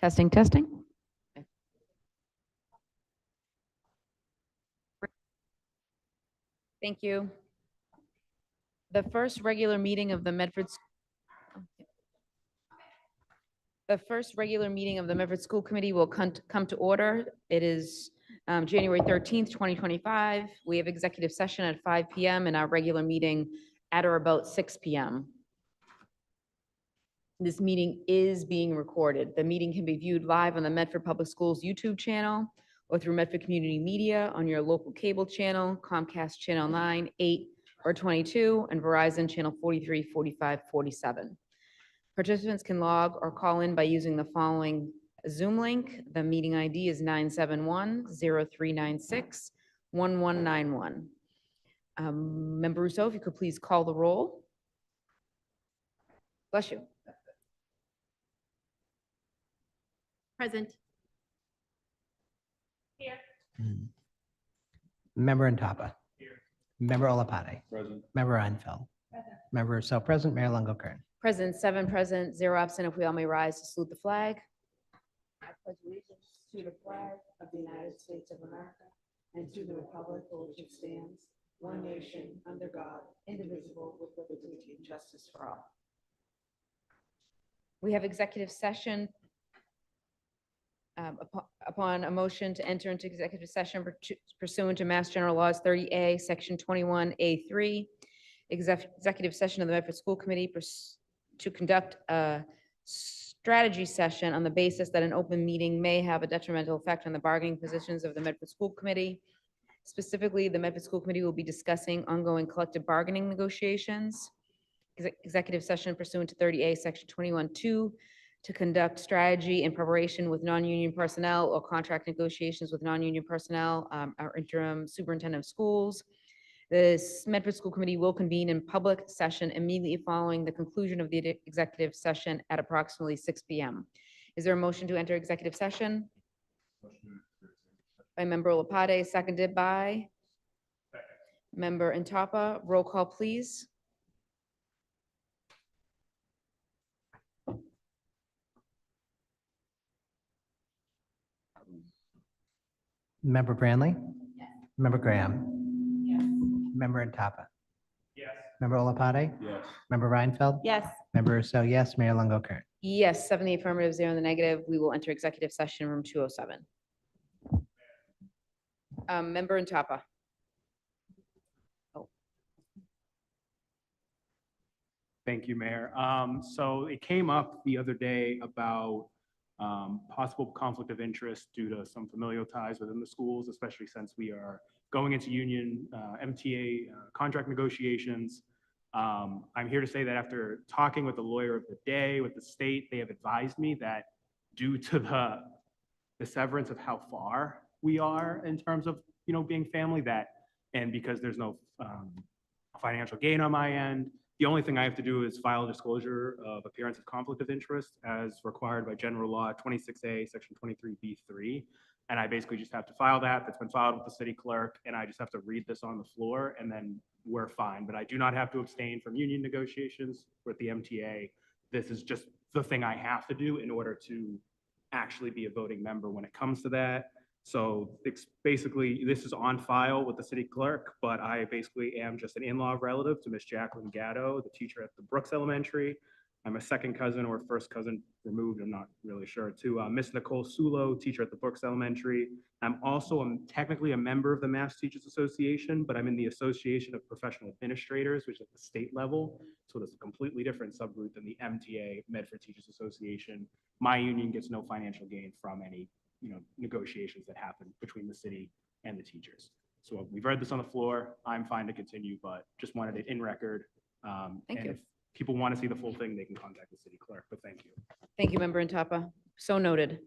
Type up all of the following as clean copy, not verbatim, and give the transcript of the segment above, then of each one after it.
Testing, testing. Thank you. The first regular meeting of the Medford School Committee will come to order. It is January 13th, 2025. We have executive session at 5 p.m. and our regular meeting at or about 6 p.m. This meeting is being recorded. The meeting can be viewed live on the Medford Public Schools YouTube channel or through Medford Community Media on your local cable channel, Comcast Channel 9, 8, or 22, and Verizon Channel 43, 45, 47. Participants can log or call in by using the following Zoom link. The meeting ID is 971-0396-1191. Member Rousseau, if you could please call the roll. Bless you. Present. Here. Member Ntapa. Here. Member Olapade. Present. Member Einfeld. Present. Member Rousseau present. Mayor Longo-Kern. Present, 7 present, 0 absent. If we all may rise to salute the flag. I pledge allegiance to the flag of the United States of America and to the republic for which it stands, one nation, under God, indivisible, with liberty and justice for all. We have executive session. Upon a motion to enter into executive session pursuant to Mass General Laws 30A, Section 21A3, executive session of the Medford School Committee to conduct a strategy session on the basis that an open meeting may have a detrimental effect on the bargaining positions of the Medford School Committee. Specifically, the Medford School Committee will be discussing ongoing collective bargaining negotiations. Executive session pursuant to 30A, Section 21(2), to conduct strategy in preparation with non-union personnel or contract negotiations with non-union personnel, our interim superintendent of schools. This Medford School Committee will convene in public session immediately following the conclusion of the executive session at approximately 6 p.m. Is there a motion to enter executive session? By Member Olapade, seconded by Member Ntapa. Roll call, please. Member Branley. Yes. Member Graham. Yes. Member Ntapa. Yes. Member Olapade. Yes. Member Reinfeld. Yes. Member Rousseau, yes. Mayor Longo-Kern. Yes, 7 in the affirmative, 0 in the negative. We will enter executive session room 207. Member Ntapa. Thank you, Mayor. So it came up the other day about possible conflict of interest due to some familial ties within the schools, especially since we are going into union MTA contract negotiations. I'm here to say that after talking with the lawyer of the day, with the state, they have advised me that due to the severance of how far we are in terms of, being family, and because there's no financial gain on my end, the only thing I have to do is file a disclosure of appearance of conflict of interest as required by General Law 26A, Section 23B3. And I basically just have to file that. That's been filed with the city clerk, and I just have to read this on the floor, and then we're fine. But I do not have to abstain from union negotiations with the MTA. This is just the thing I have to do in order to actually be a voting member when it comes to that. So it's basically, this is on file with the city clerk, but I basically am just an in-law relative to Miss Jacqueline Gatto, the teacher at the Brooks Elementary. I'm a second cousin or first cousin removed, I'm not really sure, to Miss Nicole Sulo, teacher at the Brooks Elementary. I'm also technically a member of the Mass Teachers Association, but I'm in the Association of Professional Administrators, which is at the state level. So there's a completely different subgroup than the MTA, Medford Teachers Association. My union gets no financial gain from any negotiations that happen between the city and the teachers. So we've read this on the floor. I'm fine to continue, but just wanted it in record. Thank you. If people want to see the full thing, they can contact the city clerk, but thank you. Thank you, Member Ntapa. So noted.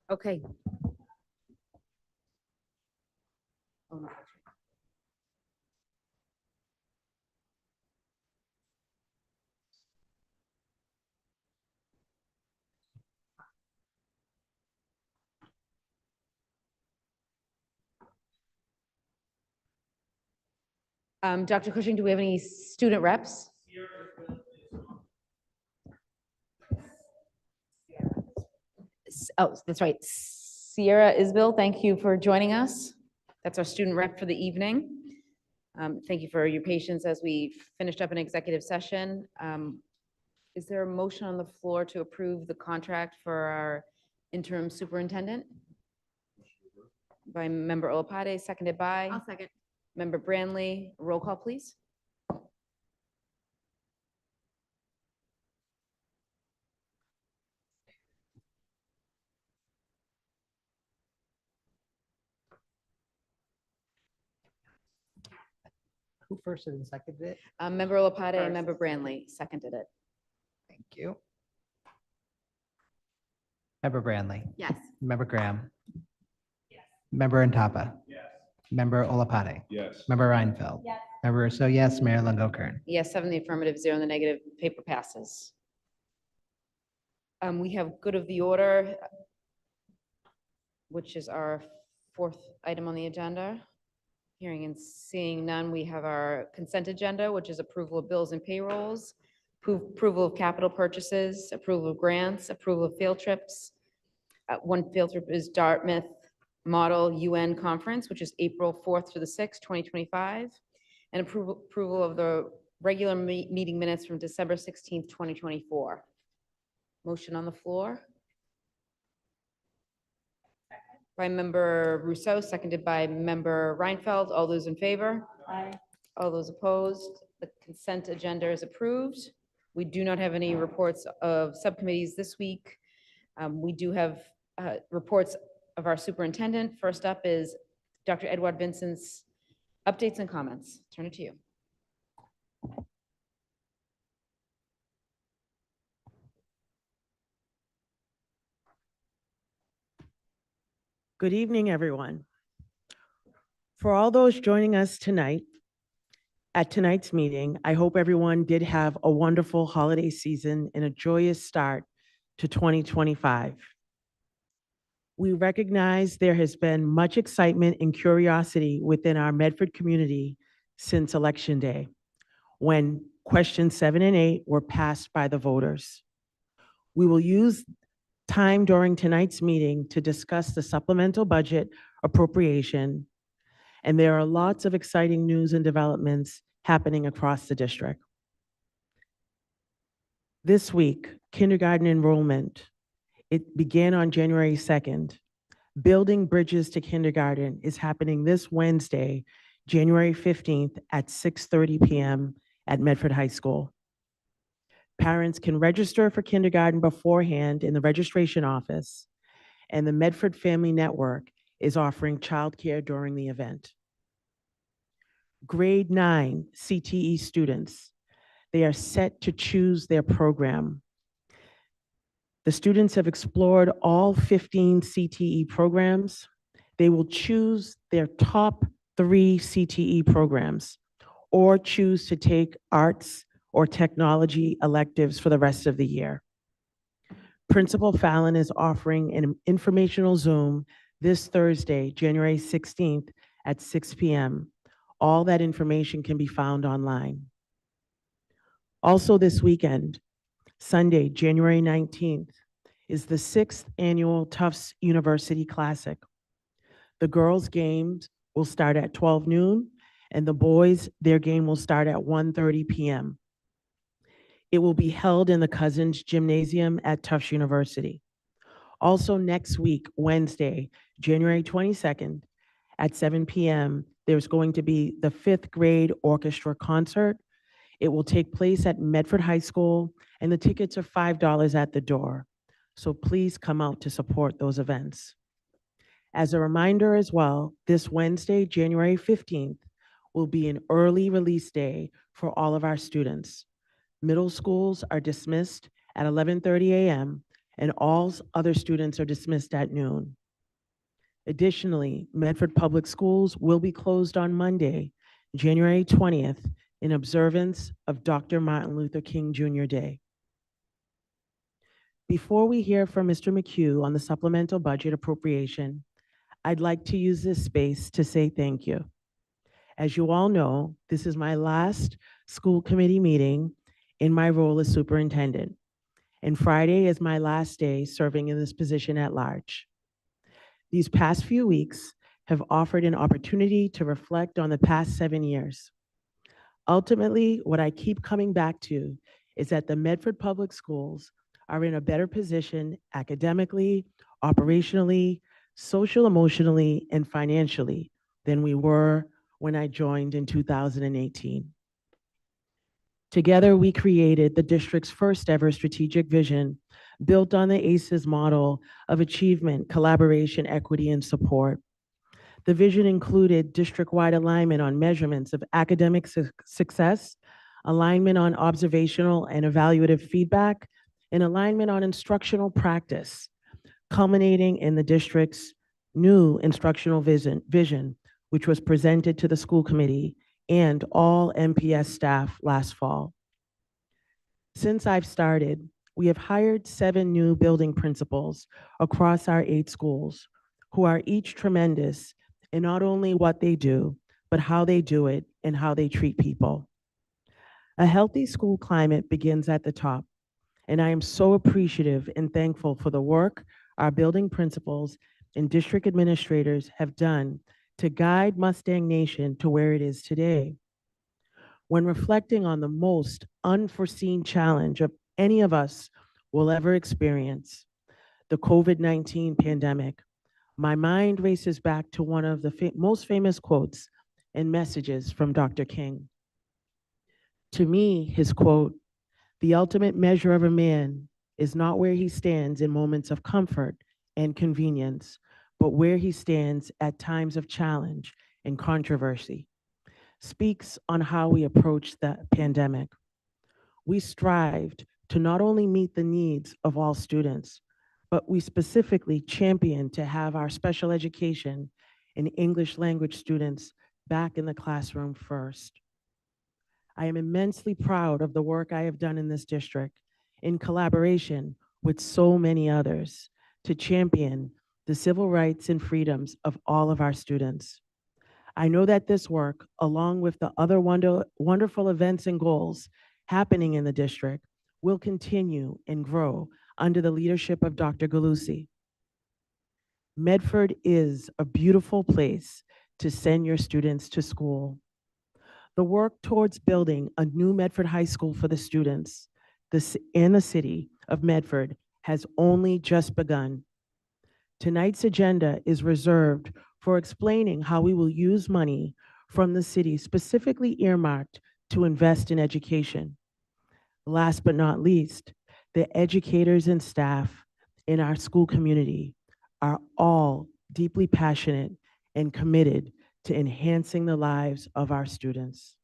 Okay. Oh, no. Dr. Cushing, do we have any student reps? Oh, that's right. Sierra Isbell, thank you for joining us. That's our student rep for the evening. Thank you for your patience as we finished up an executive session. Is there a motion on the floor to approve the contract for our interim superintendent? By Member Olapade, seconded by I'll second. Member Branley. Roll call, please. Who first and seconded it? Member Olapade and First. Member Branley seconded it. Thank you. Member Branley. Yes. Member Graham. Member Intapa. Yes. Member Olapade. Yes. Member Reinfeld. Yes. Member Rousseau, yes. Mayor Longo Kern. Yes, 7 in the affirmative, 0 in the negative. Paper passes. We have good of the order, which is our fourth item on the agenda. Hearing and seeing none, we have our consent agenda, which is approval of bills and payrolls, approval of capital purchases, approval of grants, approval of field trips. One field trip is Dartmouth Model UN Conference, which is April 4th through the 6th, 2025, and approval of the regular meeting minutes from December 16th, 2024. Motion on the floor. By Member Rousseau, seconded by Member Reinfeld. All those in favor? Aye. All those opposed? The consent agenda is approved. We do not have any reports of subcommittees this week. We do have reports of our superintendent. First up is Dr. Edward Vincent's updates and comments. Turn it to you. Good evening, everyone. For all those joining us tonight at tonight's meeting, I hope everyone did have a wonderful holiday season and a joyous start to 2025. We recognize there has been much excitement and curiosity within our Medford community since Election Day, when questions 7 and 8 were passed by the voters. We will use time during tonight's meeting to discuss the supplemental budget appropriation, and there are lots of exciting news and developments happening across the district. This week, kindergarten enrollment, it began on January 2nd. Building Bridges to Kindergarten is happening this Wednesday, January 15th at 6:30 p.m. at Medford High School. Parents can register for kindergarten beforehand in the registration office, and the Medford Family Network is offering childcare during the event. Grade 9 CTE students, they are set to choose their program. The students have explored all 15 CTE programs. They will choose their top 3 CTE programs or choose to take arts or technology electives for the rest of the year. Principal Fallon is offering an informational Zoom this Thursday, January 16th at 6 p.m. All that information can be found online. Also this weekend, Sunday, January 19th, is the 6th annual Tufts University Classic. The girls' games will start at 12 noon, and the boys, their game will start at 1:30 p.m. It will be held in the Cousins Gymnasium at Tufts University. Also next week, Wednesday, January 22nd, at 7 p.m., there's going to be the 5th grade orchestra concert. It will take place at Medford High School, and the tickets are $5 at the door. So please come out to support those events. As a reminder as well, this Wednesday, January 15th, will be an early release day for all of our students. Middle schools are dismissed at 11:30 a.m., and all other students are dismissed at noon. Additionally, Medford Public Schools will be closed on Monday, January 20th, in observance of Dr. Martin Luther King Jr. Day. Before we hear from Mr. McHugh on the supplemental budget appropriation, I'd like to use this space to say thank you. As you all know, this is my last school committee meeting in my role as superintendent, and Friday is my last day serving in this position at large. These past few weeks have offered an opportunity to reflect on the past 7 years. Ultimately, what I keep coming back to is that the Medford Public Schools are in a better position academically, operationally, social, emotionally, and financially than we were when I joined in 2018. Together, we created the district's first ever strategic vision built on the ACEs model of achievement, collaboration, equity, and support. The vision included district-wide alignment on measurements of academic success, alignment on observational and evaluative feedback, and alignment on instructional practice, culminating in the district's new instructional vision, which was presented to the school committee and all MPS staff last fall. Since I've started, we have hired 7 new building principals across our 8 schools, who are each tremendous in not only what they do, but how they do it and how they treat people. A healthy school climate begins at the top, and I am so appreciative and thankful for the work our building principals and district administrators have done to guide Mustang Nation to where it is today. When reflecting on the most unforeseen challenge of any of us will ever experience, the COVID-19 pandemic, my mind races back to one of the most famous quotes and messages from Dr. King. To me, his quote, "The ultimate measure of a man is not where he stands in moments of comfort and convenience, but where he stands at times of challenge and controversy," speaks on how we approach the pandemic. We strived to not only meet the needs of all students, but we specifically championed to have our special education and English language students back in the classroom first. I am immensely proud of the work I have done in this district in collaboration with so many others to champion the civil rights and freedoms of all of our students. I know that this work, along with the other wonderful events and goals happening in the district, will continue and grow under the leadership of Dr. Galusi. Medford is a beautiful place to send your students to school. The work towards building a new Medford High School for the students in the city of Medford has only just begun. Tonight's agenda is reserved for explaining how we will use money from the city specifically earmarked to invest in education. Last but not least, the educators and staff in our school community are all deeply passionate and committed to enhancing the lives of our students.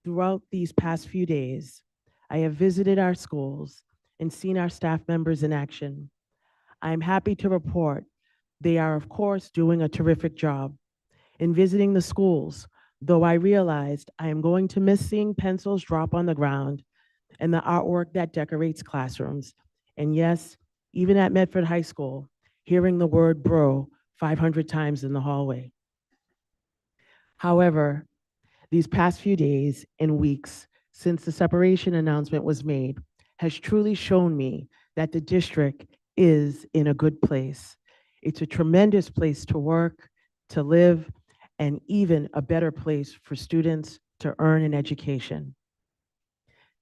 Throughout these past few days, I have visited our schools and seen our staff members in action. I am happy to report they are, of course, doing a terrific job. In visiting the schools, though I realized I am going to miss seeing pencils drop on the ground and the artwork that decorates classrooms. And yes, even at Medford High School, hearing the word bro 500 times in the hallway. However, these past few days and weeks since the separation announcement was made has truly shown me that the district is in a good place. It's a tremendous place to work, to live, and even a better place for students to earn an education.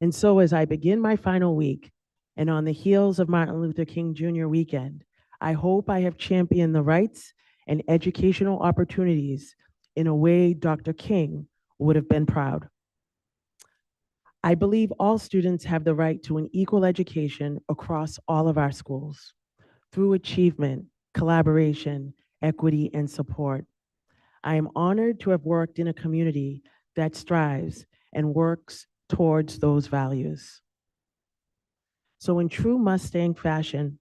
And so as I begin my final week, and on the heels of Martin Luther King Jr. weekend, I hope I have championed the rights and educational opportunities in a way Dr. King would have been proud. I believe all students have the right to an equal education across all of our schools through achievement, collaboration, equity, and support. I am honored to have worked in a community that strives and works towards those values. So in true Mustang fashion,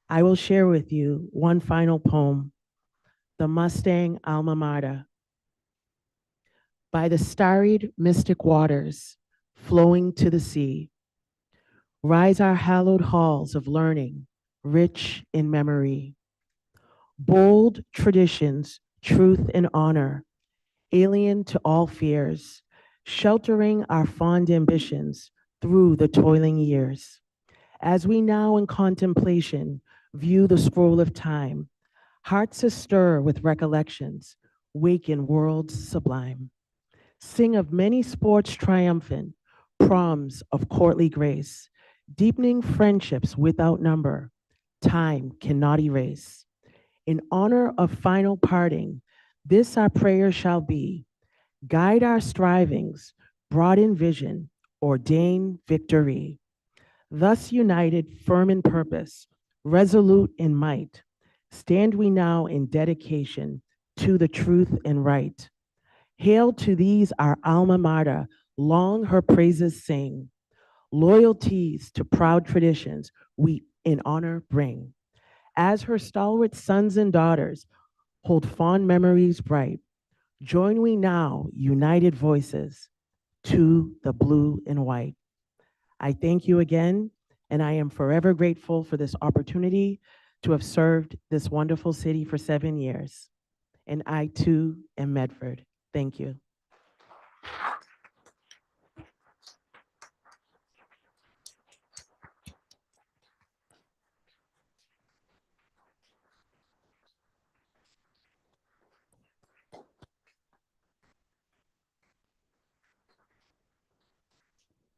I will share with you one final poem, The Mustang Alma Mater. By the starried mystic waters flowing to the sea, rise our hallowed halls of learning, rich in memory. Bold traditions, truth and honor, alien to all fears, sheltering our fond ambitions through the toiling years. As we now in contemplation view the scroll of time, hearts astir with recollections, waken worlds sublime. Sing of many sports triumphant, proms of courtly grace, deepening friendships without number, time cannot erase. In honor of final parting, this our prayer shall be. Guide our strivings, broaden vision, ordain victory. Thus united, firm in purpose, resolute in might, stand we now in dedication to the truth and right. Hail to these our alma mater, long her praises sing. Loyalties to proud traditions we in honor bring. As her stalwart sons and daughters hold fond memories bright, join we now, united voices, to the blue and white. I thank you again, and I am forever grateful for this opportunity to have served this wonderful city for 7 years. And I too am Medford. Thank you.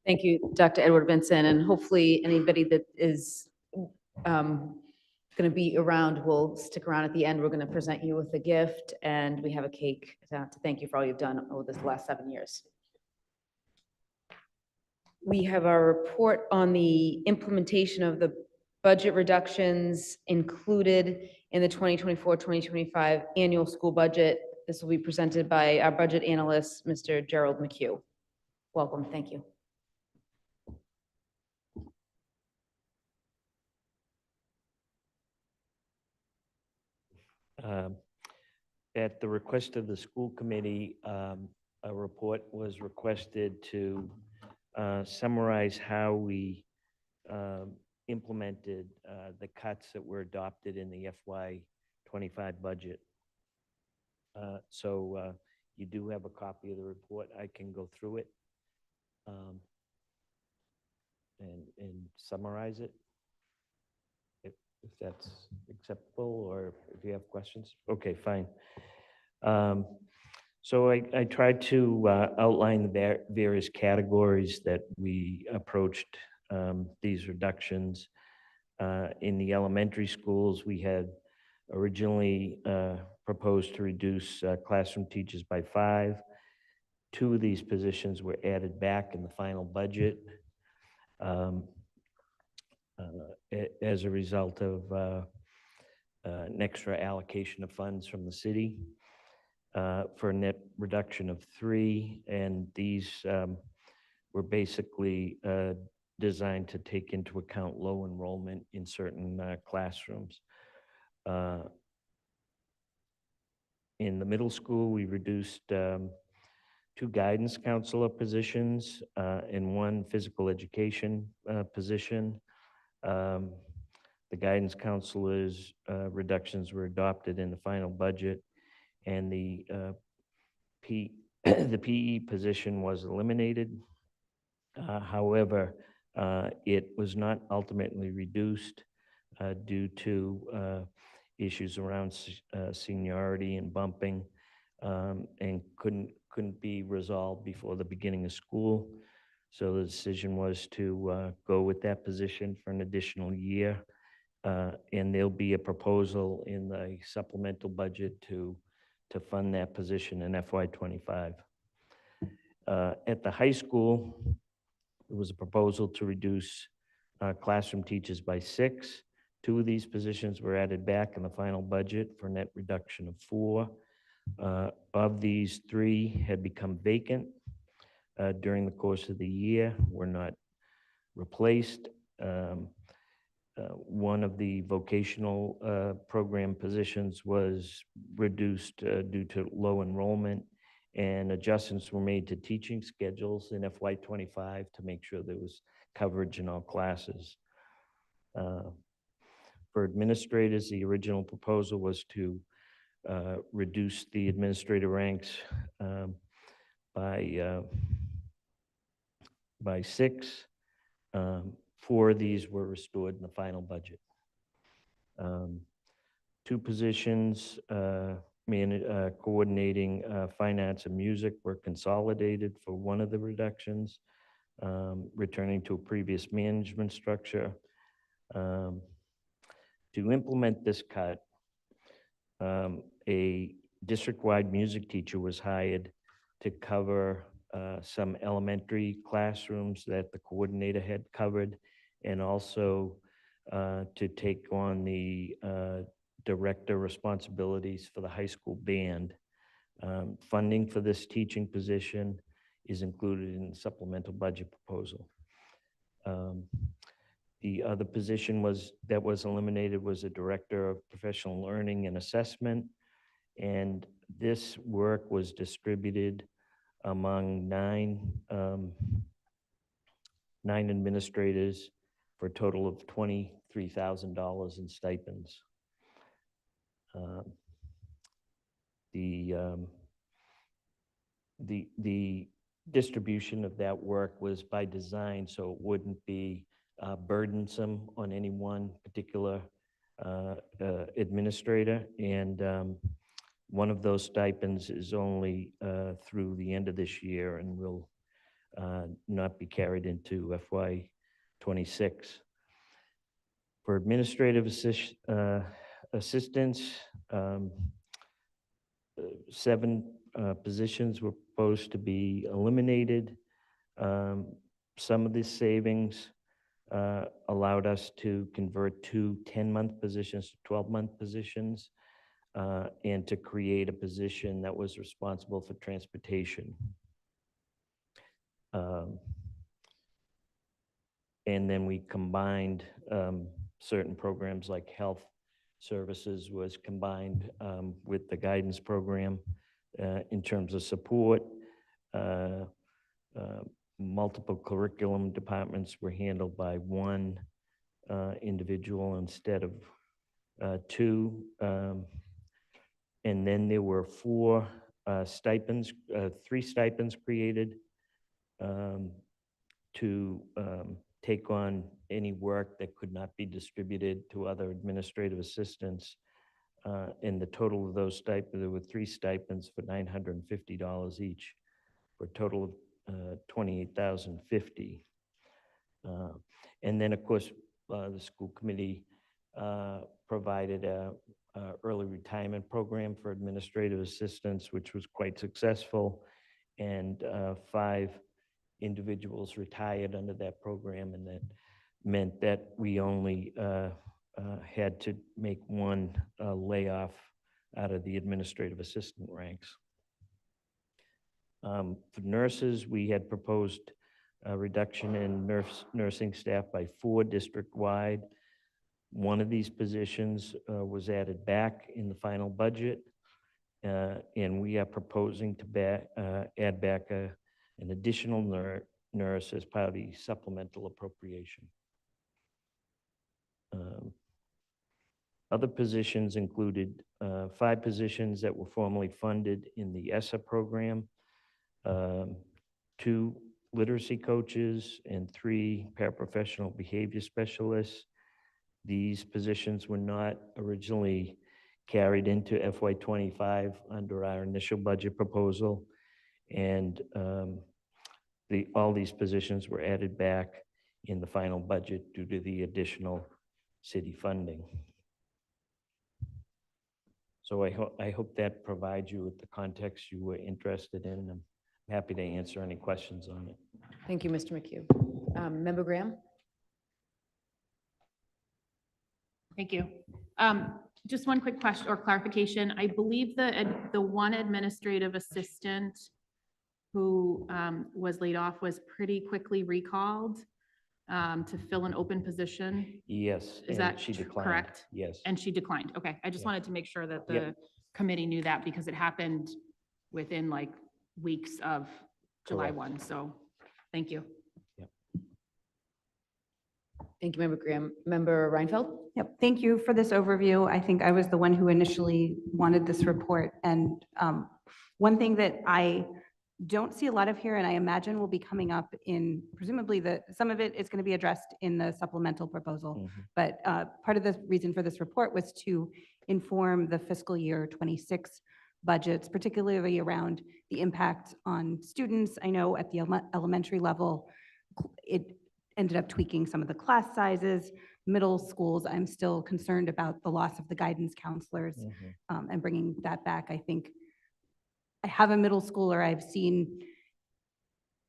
Thank you, Dr. Edward Vincent, and hopefully anybody that is going to be around will stick around at the end. We're going to present you with a gift, and we have a cake to thank you for all you've done over this last 7 years. We have our report on the implementation of the budget reductions included in the 2024-2025 annual school budget. This will be presented by our budget analyst, Mr. Gerald McHugh. Welcome, thank you. At the request of the school committee, a report was requested to summarize how we implemented the cuts that were adopted in the FY25 budget. So you do have a copy of the report. I can go through it and summarize it, if that's acceptable, or if you have questions. Okay, fine. So I tried to outline the various categories that we approached these reductions. In the elementary schools, we had originally proposed to reduce classroom teachers by 5. 2 of these positions were added back in the final budget as a result of an extra allocation of funds from the city for a net reduction of 3. And these were basically designed to take into account low enrollment in certain classrooms. In the middle school, we reduced 2 guidance counselor positions and 1 physical education position. The guidance counselors' reductions were adopted in the final budget, and the the PE position was eliminated. However, it was not ultimately reduced due to issues around seniority and bumping, and couldn't be resolved before the beginning of school. So the decision was to go with that position for an additional year. And there'll be a proposal in the supplemental budget to fund that position in FY25. At the high school, there was a proposal to reduce classroom teachers by 6. 2 of these positions were added back in the final budget for a net reduction of 4. Of these, 3 had become vacant during the course of the year, were not replaced. One of the vocational program positions was reduced due to low enrollment, and adjustments were made to teaching schedules in FY25 to make sure there was coverage in all classes. For administrators, the original proposal was to reduce the administrative ranks by 6. 4 of these were restored in the final budget. 2 positions, coordinating finance and music, were consolidated for one of the reductions, returning to a previous management structure. To implement this cut, a district-wide music teacher was hired to cover some elementary classrooms that the coordinator had covered, and also to take on the director responsibilities for the high school band. Funding for this teaching position is included in the supplemental budget proposal. The other position that was eliminated was a director of professional learning and assessment, and this work was distributed among 9 administrators for a total of $23,000 in stipends. The distribution of that work was by design, so it wouldn't be burdensome on any one particular administrator. And one of those stipends is only through the end of this year and will not be carried into FY26. For administrative assistants, 7 positions were proposed to be eliminated. Some of these savings allowed us to convert 2 10-month positions to 12-month positions, and to create a position that was responsible for transportation. And then we combined certain programs like health services was combined with the guidance program in terms of support. Multiple curriculum departments were handled by 1 individual instead of 2. And then there were 4 stipends, 3 stipends created to take on any work that could not be distributed to other administrative assistants. And the total of those stipends, there were 3 stipends for $950 each, for a total of $28,050. And then, of course, the school committee provided a early retirement program for administrative assistants, which was quite successful. And 5 individuals retired under that program, and that meant that we only had to make 1 layoff out of the administrative assistant ranks. For nurses, we had proposed a reduction in nursing staff by 4 district-wide. 1 of these positions was added back in the final budget, and we are proposing to add back an additional nurse as part of the supplemental appropriation. Other positions included 5 positions that were formerly funded in the ESSA program, 2 literacy coaches, and 3 paraprofessional behavior specialists. These positions were not originally carried into FY25 under our initial budget proposal, and all these positions were added back in the final budget due to the additional city funding. So I hope that provides you with the context you were interested in. I'm happy to answer any questions on it. Thank you, Mr. McHugh. Member Graham? Thank you. Just one quick question or clarification. I believe the 1 administrative assistant who was laid off was pretty quickly recalled. to fill an open position, Yes. Is and that she declined. correct? Yes. and she declined. Okay, I just Yeah. wanted to make sure that the Yep. committee knew that because it happened within like weeks of July Correct. 1. So thank you. Thank you, Member Graham. Member Reinfeld? Yep, thank you for this overview. I think I was the one who initially wanted this report. And one thing that I don't see a lot of here, and I imagine will be coming up in, presumably some of it is going to be addressed in the supplemental proposal. Mhm. But part of the reason for this report was to inform the fiscal year 26 budgets, particularly around the impact on students. I know at the elementary level, it ended up tweaking some of the class sizes. Middle schools, I'm still concerned about the loss of the guidance counselors Mhm. and bringing that back. I think I have a middle schooler. I've seen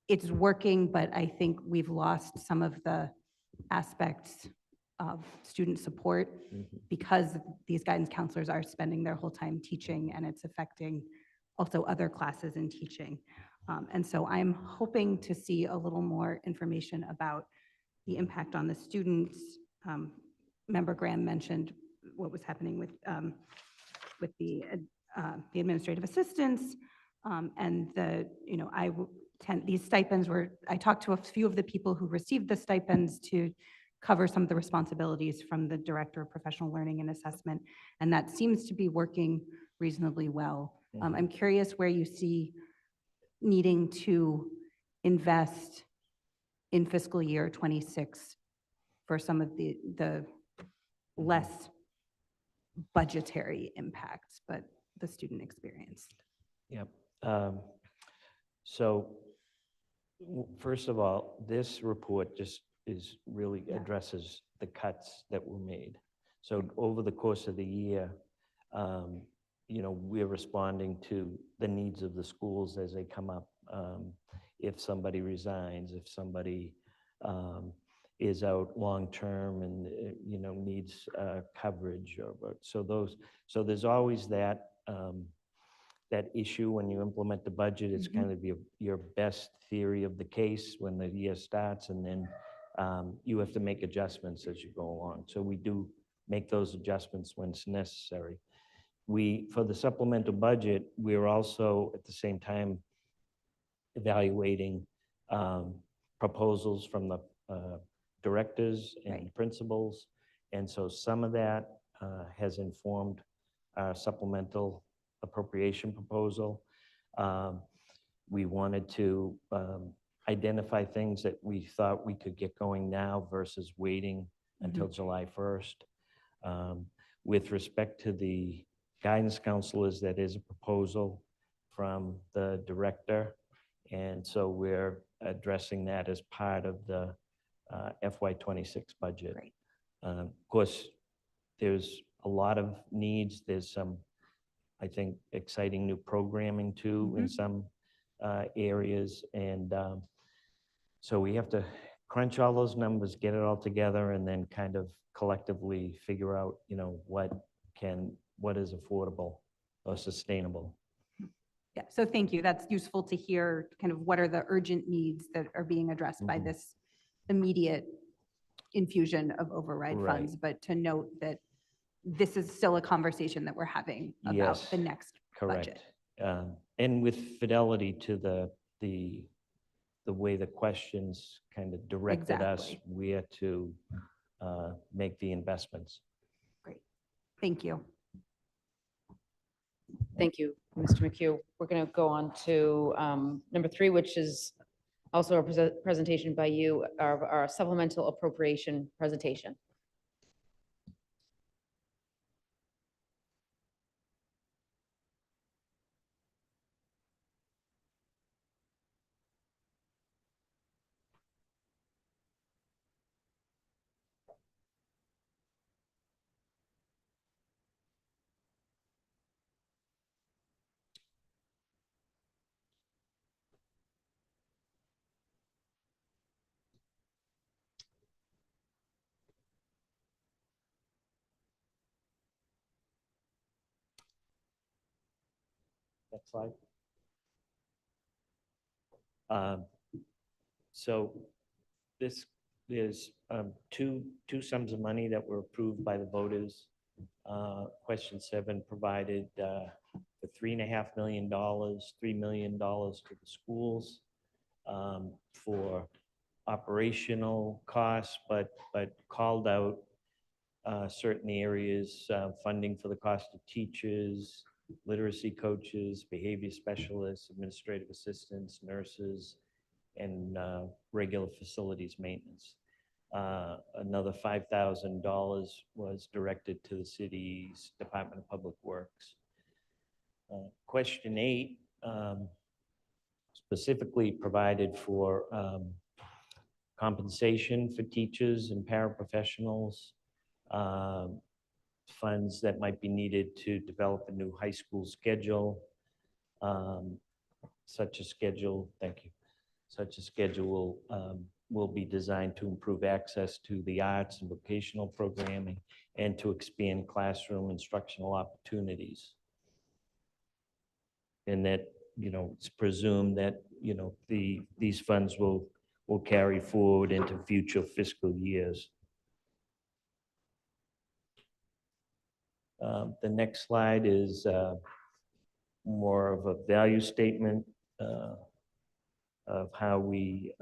it's working, but I think we've lost some of the aspects of student support Mhm. because these guidance counselors are spending their whole time teaching, and it's affecting also other classes in teaching. And so I'm hoping to see a little more information about the impact on the students. Member Graham mentioned what was happening with the administrative assistants, and these stipends I talked to a few of the people who received the stipends to cover some of the responsibilities from the Director of Professional Learning and Assessment, and that seems to be working reasonably well. I'm curious where you see needing to invest in fiscal year 26 for some of the less budgetary impacts, but the student experience. Yep. So first of all, this report just really Yeah. addresses the cuts that were made. So over the course of the year, we're responding to the needs of the schools as they come up. If somebody resigns, if somebody is out long-term and, needs coverage, so there's always that issue when you implement the budget. It's kind of your best theory of the case when the year starts, and then you have to make adjustments as you go along. So we do make those adjustments when it's necessary. For the supplemental budget, we're also at the same time evaluating proposals from the directors and Right. principals. And so some of that has informed our supplemental appropriation proposal. We wanted to identify things that we thought we could get going now versus waiting until July 1st. With respect to the guidance counselors, that is a proposal from the director. And so we're addressing that as part of the FY26 budget. Great. Of course, there's a lot of needs. There's some, I think, exciting new programming too in some areas. And so we have to crunch all those numbers, get it all together, and then kind of collectively figure out, what is affordable or sustainable. Yeah, so thank you. That's useful to hear kind of what are the urgent needs that are being addressed by this immediate infusion of override Right. funds, but to note that this is still a conversation that we're having about Yes, the next budget. Correct. And with fidelity to the way the questions kind of directed us Exactly. where to make the investments. Great. Thank you. Thank you, Mr. McHugh. We're going to go on to number 3, which is also a presentation by you, our supplemental appropriation presentation. Next slide. So this there's two sums of money that were approved by the voters. Question 7 provided for $3.5 million, $3 million to the schools for operational costs, but called out certain areas, funding for the cost of teachers, literacy coaches, behavior specialists, administrative assistants, nurses, and regular facilities maintenance. Another $5,000 was directed to the city's Department of Public Works. Question 8 specifically provided for compensation for teachers and paraprofessionals, funds that might be needed to develop a new high school schedule, such a schedule, thank you, such a schedule will be designed to improve access to the arts and vocational programming and to expand classroom instructional opportunities. And that, it's presumed that, these funds will carry forward into future fiscal years. The next slide is more of a value statement of how we,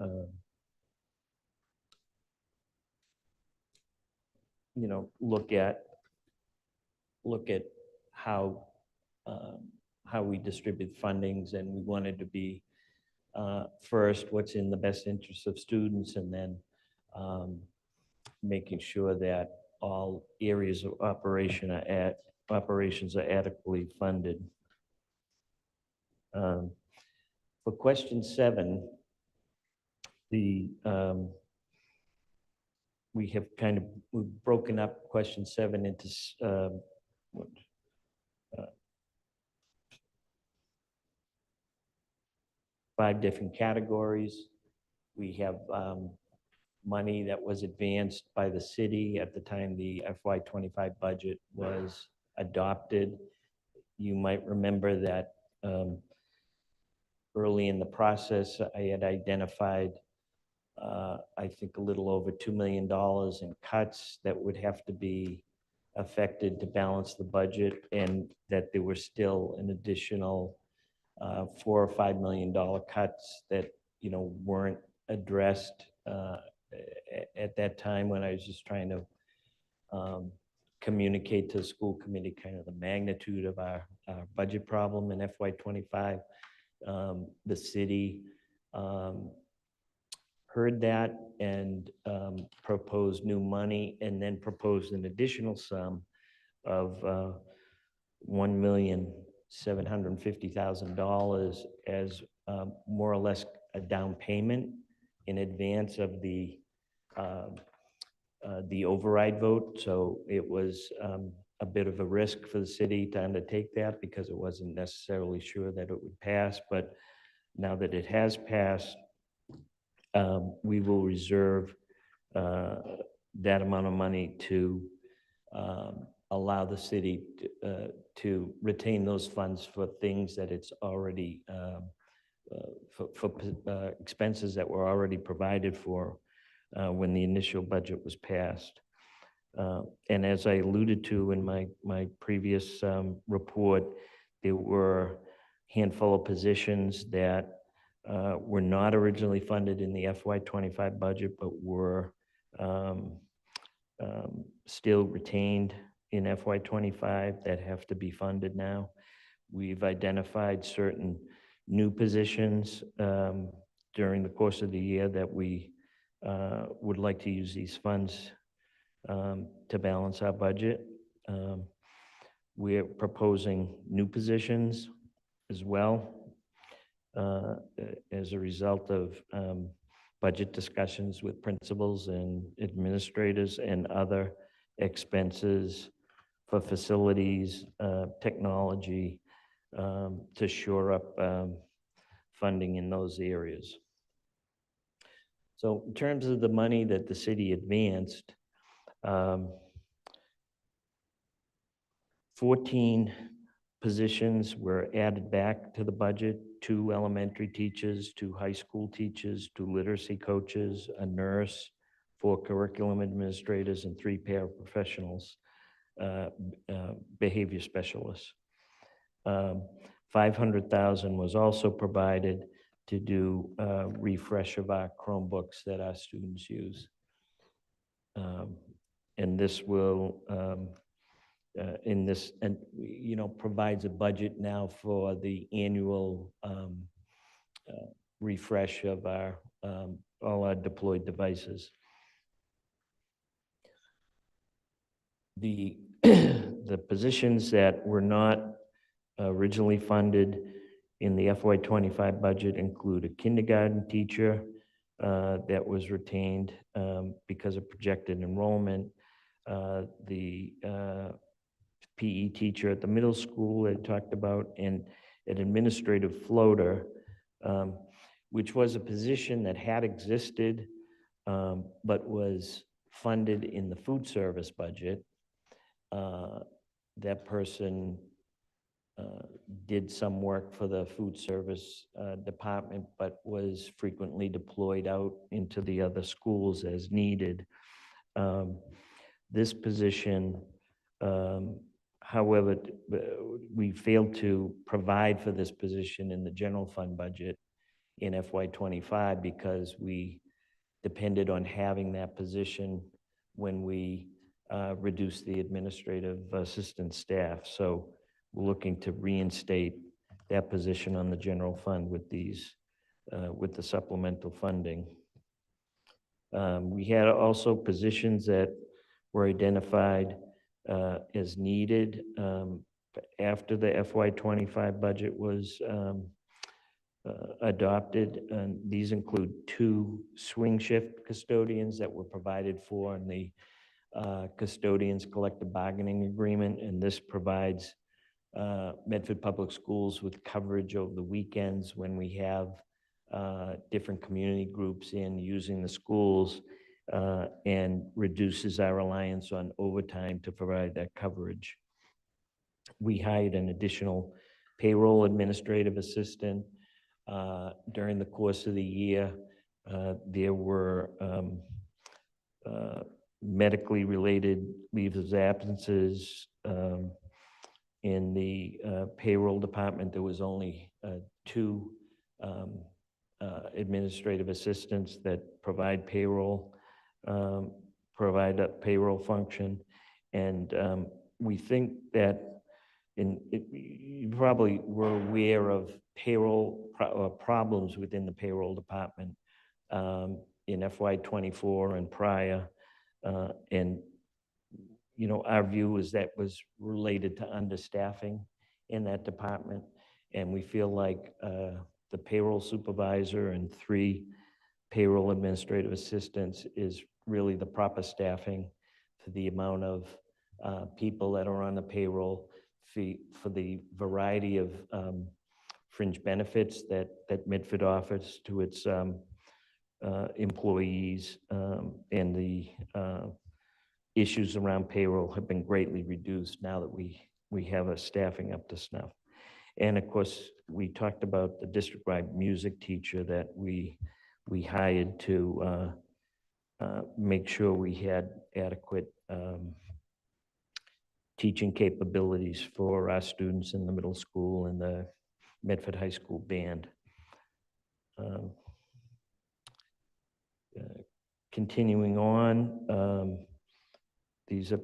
look at how we distribute fundings, and we wanted to be first, what's in the best interest of students, and then making sure that all areas of operations are adequately funded. For question 7, we have we've broken up question 7 into 5 different categories. We have money that was advanced by the city at the time the FY25 budget was adopted. You might remember that early in the process, I had identified, I think, a little over $2 million in cuts that would have to be affected to balance the budget, and that there were still an additional $4 or $5 million cuts that weren't addressed at that time, when I was just trying to communicate to the school committee kind of the magnitude of our budget problem in FY25. The city heard that and proposed new money, and then proposed an additional sum of $1,750,000 as more or less a down payment in advance of the override vote. So it was a bit of a risk for the city to undertake that, because it wasn't necessarily sure that it would pass. But now that it has passed, we will reserve that amount of money to allow the city to retain those funds for things that it's already, for expenses that were already provided for when the initial budget was passed. And as I alluded to in my previous report, there were a handful of positions that were not originally funded in the FY25 budget, but were still retained in FY25 that have to be funded now. We've identified certain new positions during the course of the year that we would like to use these funds to balance our budget. We're proposing new positions as well as a result of budget discussions with principals and administrators, and other expenses for facilities, technology, to shore up funding in those areas. So in terms of the money that the city advanced, 14 positions were added back to the budget: 2 elementary teachers, 2 high school teachers, 2 literacy coaches, a nurse, 4 curriculum administrators, and 3 paraprofessionals, behavior specialists. 500,000 was also provided to do a refresh of our Chromebooks that our students use. And this will, provides a budget now for the annual refresh of our, all our deployed devices. The, the positions that were not originally funded in the FY25 budget include a kindergarten teacher that was retained because of projected enrollment, the PE teacher at the middle school I talked about, and an administrative floater, which was a position that had existed but was funded in the food service budget. That person did some work for the food service department, but was frequently deployed out into the other schools as needed. This position, however, we failed to provide for this position in the general fund budget in FY25 because we depended on having that position when we reduced the administrative assistant staff. So we're looking to reinstate that position on the general fund with these, with the supplemental funding. We had also positions that were identified as needed after the FY25 budget was adopted. And these include 2 swing shift custodians that were provided for in the custodians collective bargaining agreement. And this provides Medford Public Schools with coverage over the weekends when we have different community groups in using the schools, and reduces our reliance on overtime to provide that coverage. We hired an additional payroll administrative assistant. During the course of the year, there were medically related leaves of absences. In the payroll department, there was only 2 administrative assistants that provide payroll, provide a payroll function. And we think that you probably were aware of payroll problems within the payroll department in FY24 and prior. And our view is that was related to understaffing in that department. And we feel like the payroll supervisor and 3 payroll administrative assistants is really the proper staffing for the amount of people that are on the payroll, for the variety of fringe benefits that Medford offers to its employees, and the issues around payroll have been greatly reduced now that we have a staffing up to snuff. And of course, we talked about the district-wide music teacher that we hired to make sure we had adequate teaching capabilities for our students in the middle school and the Medford High School band. Continuing on, these are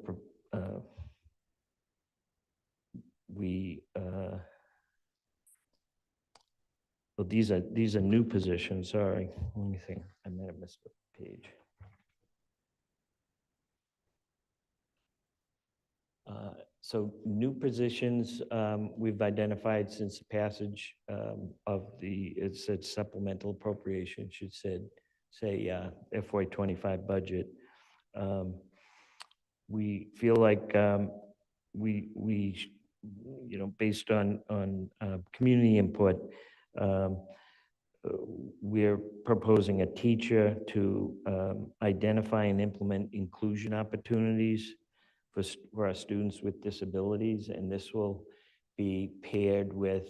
these are new positions. Sorry, let me think. I might have missed a page. So new positions we've identified since the passage of it said supplemental appropriation, should say FY25 budget. We feel like based on community input, we're proposing a teacher to identify and implement inclusion opportunities for our students with disabilities, and this will be paired with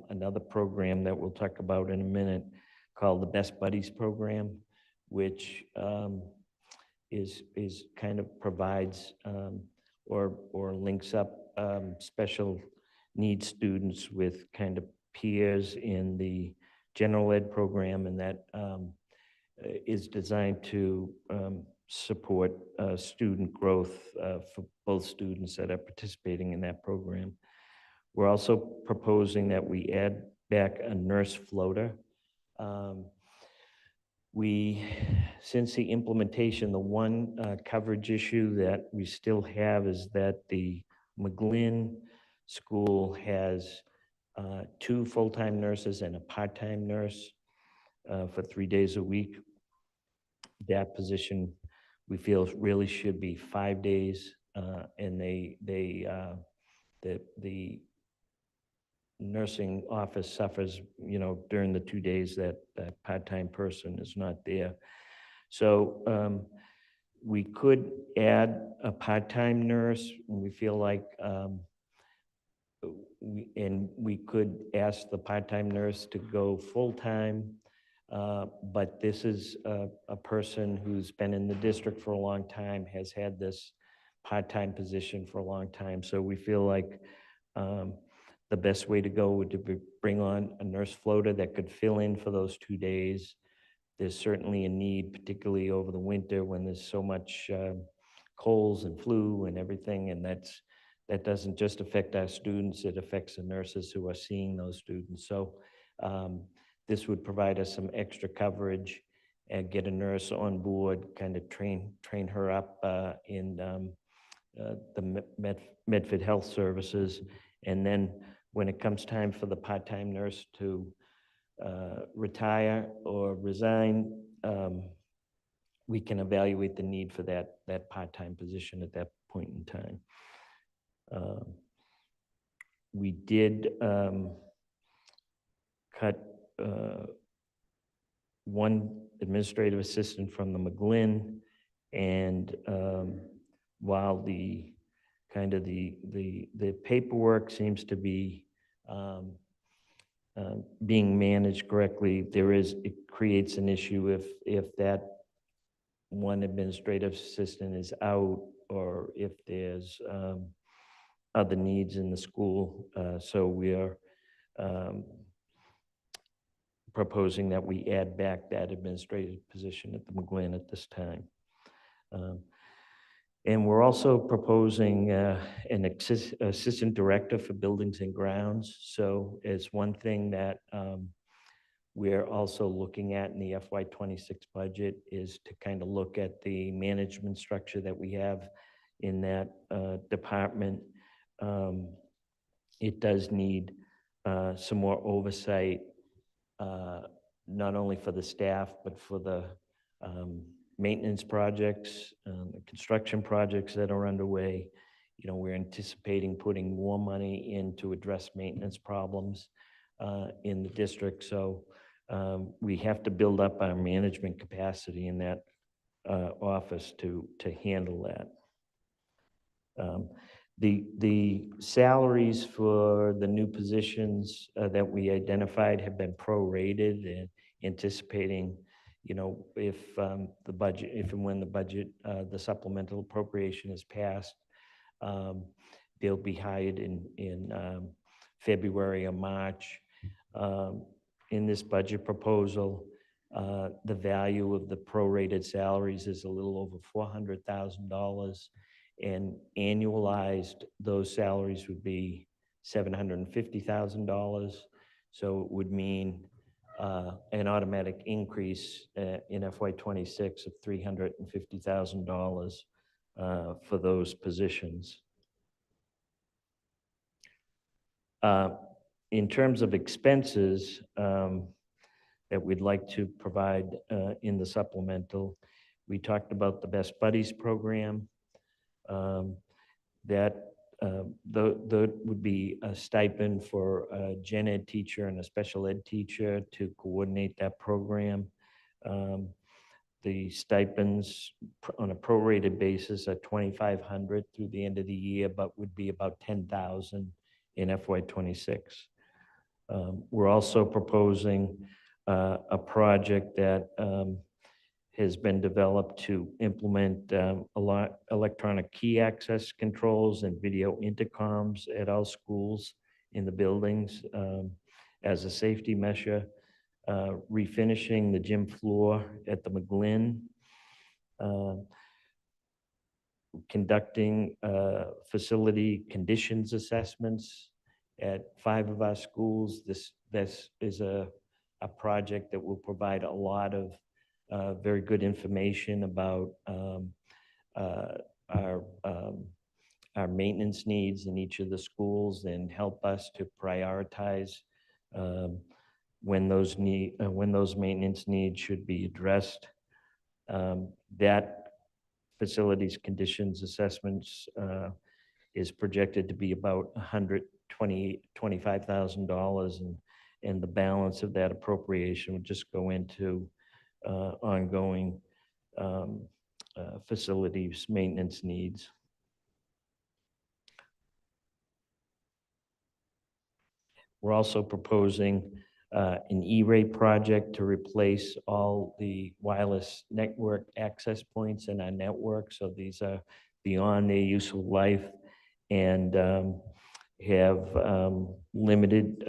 another program that we'll talk about in a minute called the Best Buddies program, which is kind of provides or links up special needs students with kind of peers in the general ed program, and that is designed to support student growth for both students that are participating in that program. We're also proposing that we add back a nurse floater. Since the implementation, the one coverage issue that we still have is that the McGlynn School has 2 full-time nurses and a part-time nurse for 3 days a week. That position, we feel really should be 5 days, and the nursing office suffers, during the 2 days that that part-time person is not there. So we could add a part-time nurse, and we feel like, we could ask the part-time nurse to go full-time, but this is a person who's been in the district for a long time, has had this part-time position for a long time. So we feel like the best way to go would to bring on a nurse floater that could fill in for those 2 days. There's certainly a need, particularly over the winter when there's so much colds and flu and everything, and that doesn't just affect our students, it affects the nurses who are seeing those students. So this would provide us some extra coverage and get a nurse on board, kind of train her up in the Medford Health Services. And then when it comes time for the part-time nurse to retire or resign, we can evaluate the need for that part-time position at that point in time. We did cut one administrative assistant from the McGlynn, and while the paperwork seems to be being managed correctly, it creates an issue if that one administrative assistant is out, or if there's other needs in the school. So we are proposing that we add back that administrative position at the McGlynn at this time. And we're also proposing an assistant director for buildings and grounds. So as one thing that we're also looking at in the FY26 budget is to kind of look at the management structure that we have in that department. It does need some more oversight, not only for the staff, but for the maintenance projects, the construction projects that are underway. We're anticipating putting more money in to address maintenance problems in the district. So we have to build up our management capacity in that office to handle that. The salaries for the new positions that we identified have been prorated, and anticipating, if the budget, if and when the budget, the supplemental appropriation is passed, they'll be hired in February or March. In this budget proposal, the value of the prorated salaries is a little over $400,000, and annualized, those salaries would be $750,000. So it would mean an automatic increase in FY26 of $350,000 for those positions. In terms of expenses that we'd like to provide in the supplemental, we talked about the Best Buddies program. That would be a stipend for a gen ed teacher and a special ed teacher to coordinate that program. The stipends on a prorated basis are $2,500 through the end of the year, but would be about $10,000 in FY26. We're also proposing a project that has been developed to implement a lot electronic key access controls and video intercoms at all schools in the buildings as a safety measure, refinishing the gym floor at the McGlynn, conducting facility conditions assessments at 5 of our schools. This is a project that will provide a lot of very good information about our maintenance needs in each of the schools and help us to prioritize when those maintenance needs should be addressed. That facilities conditions assessments is projected to be about $125,000, and the balance of that appropriation would just go into ongoing facilities maintenance needs. We're also proposing an E-rate project to replace all the wireless network access points in our network. So these are beyond their useful life and have limited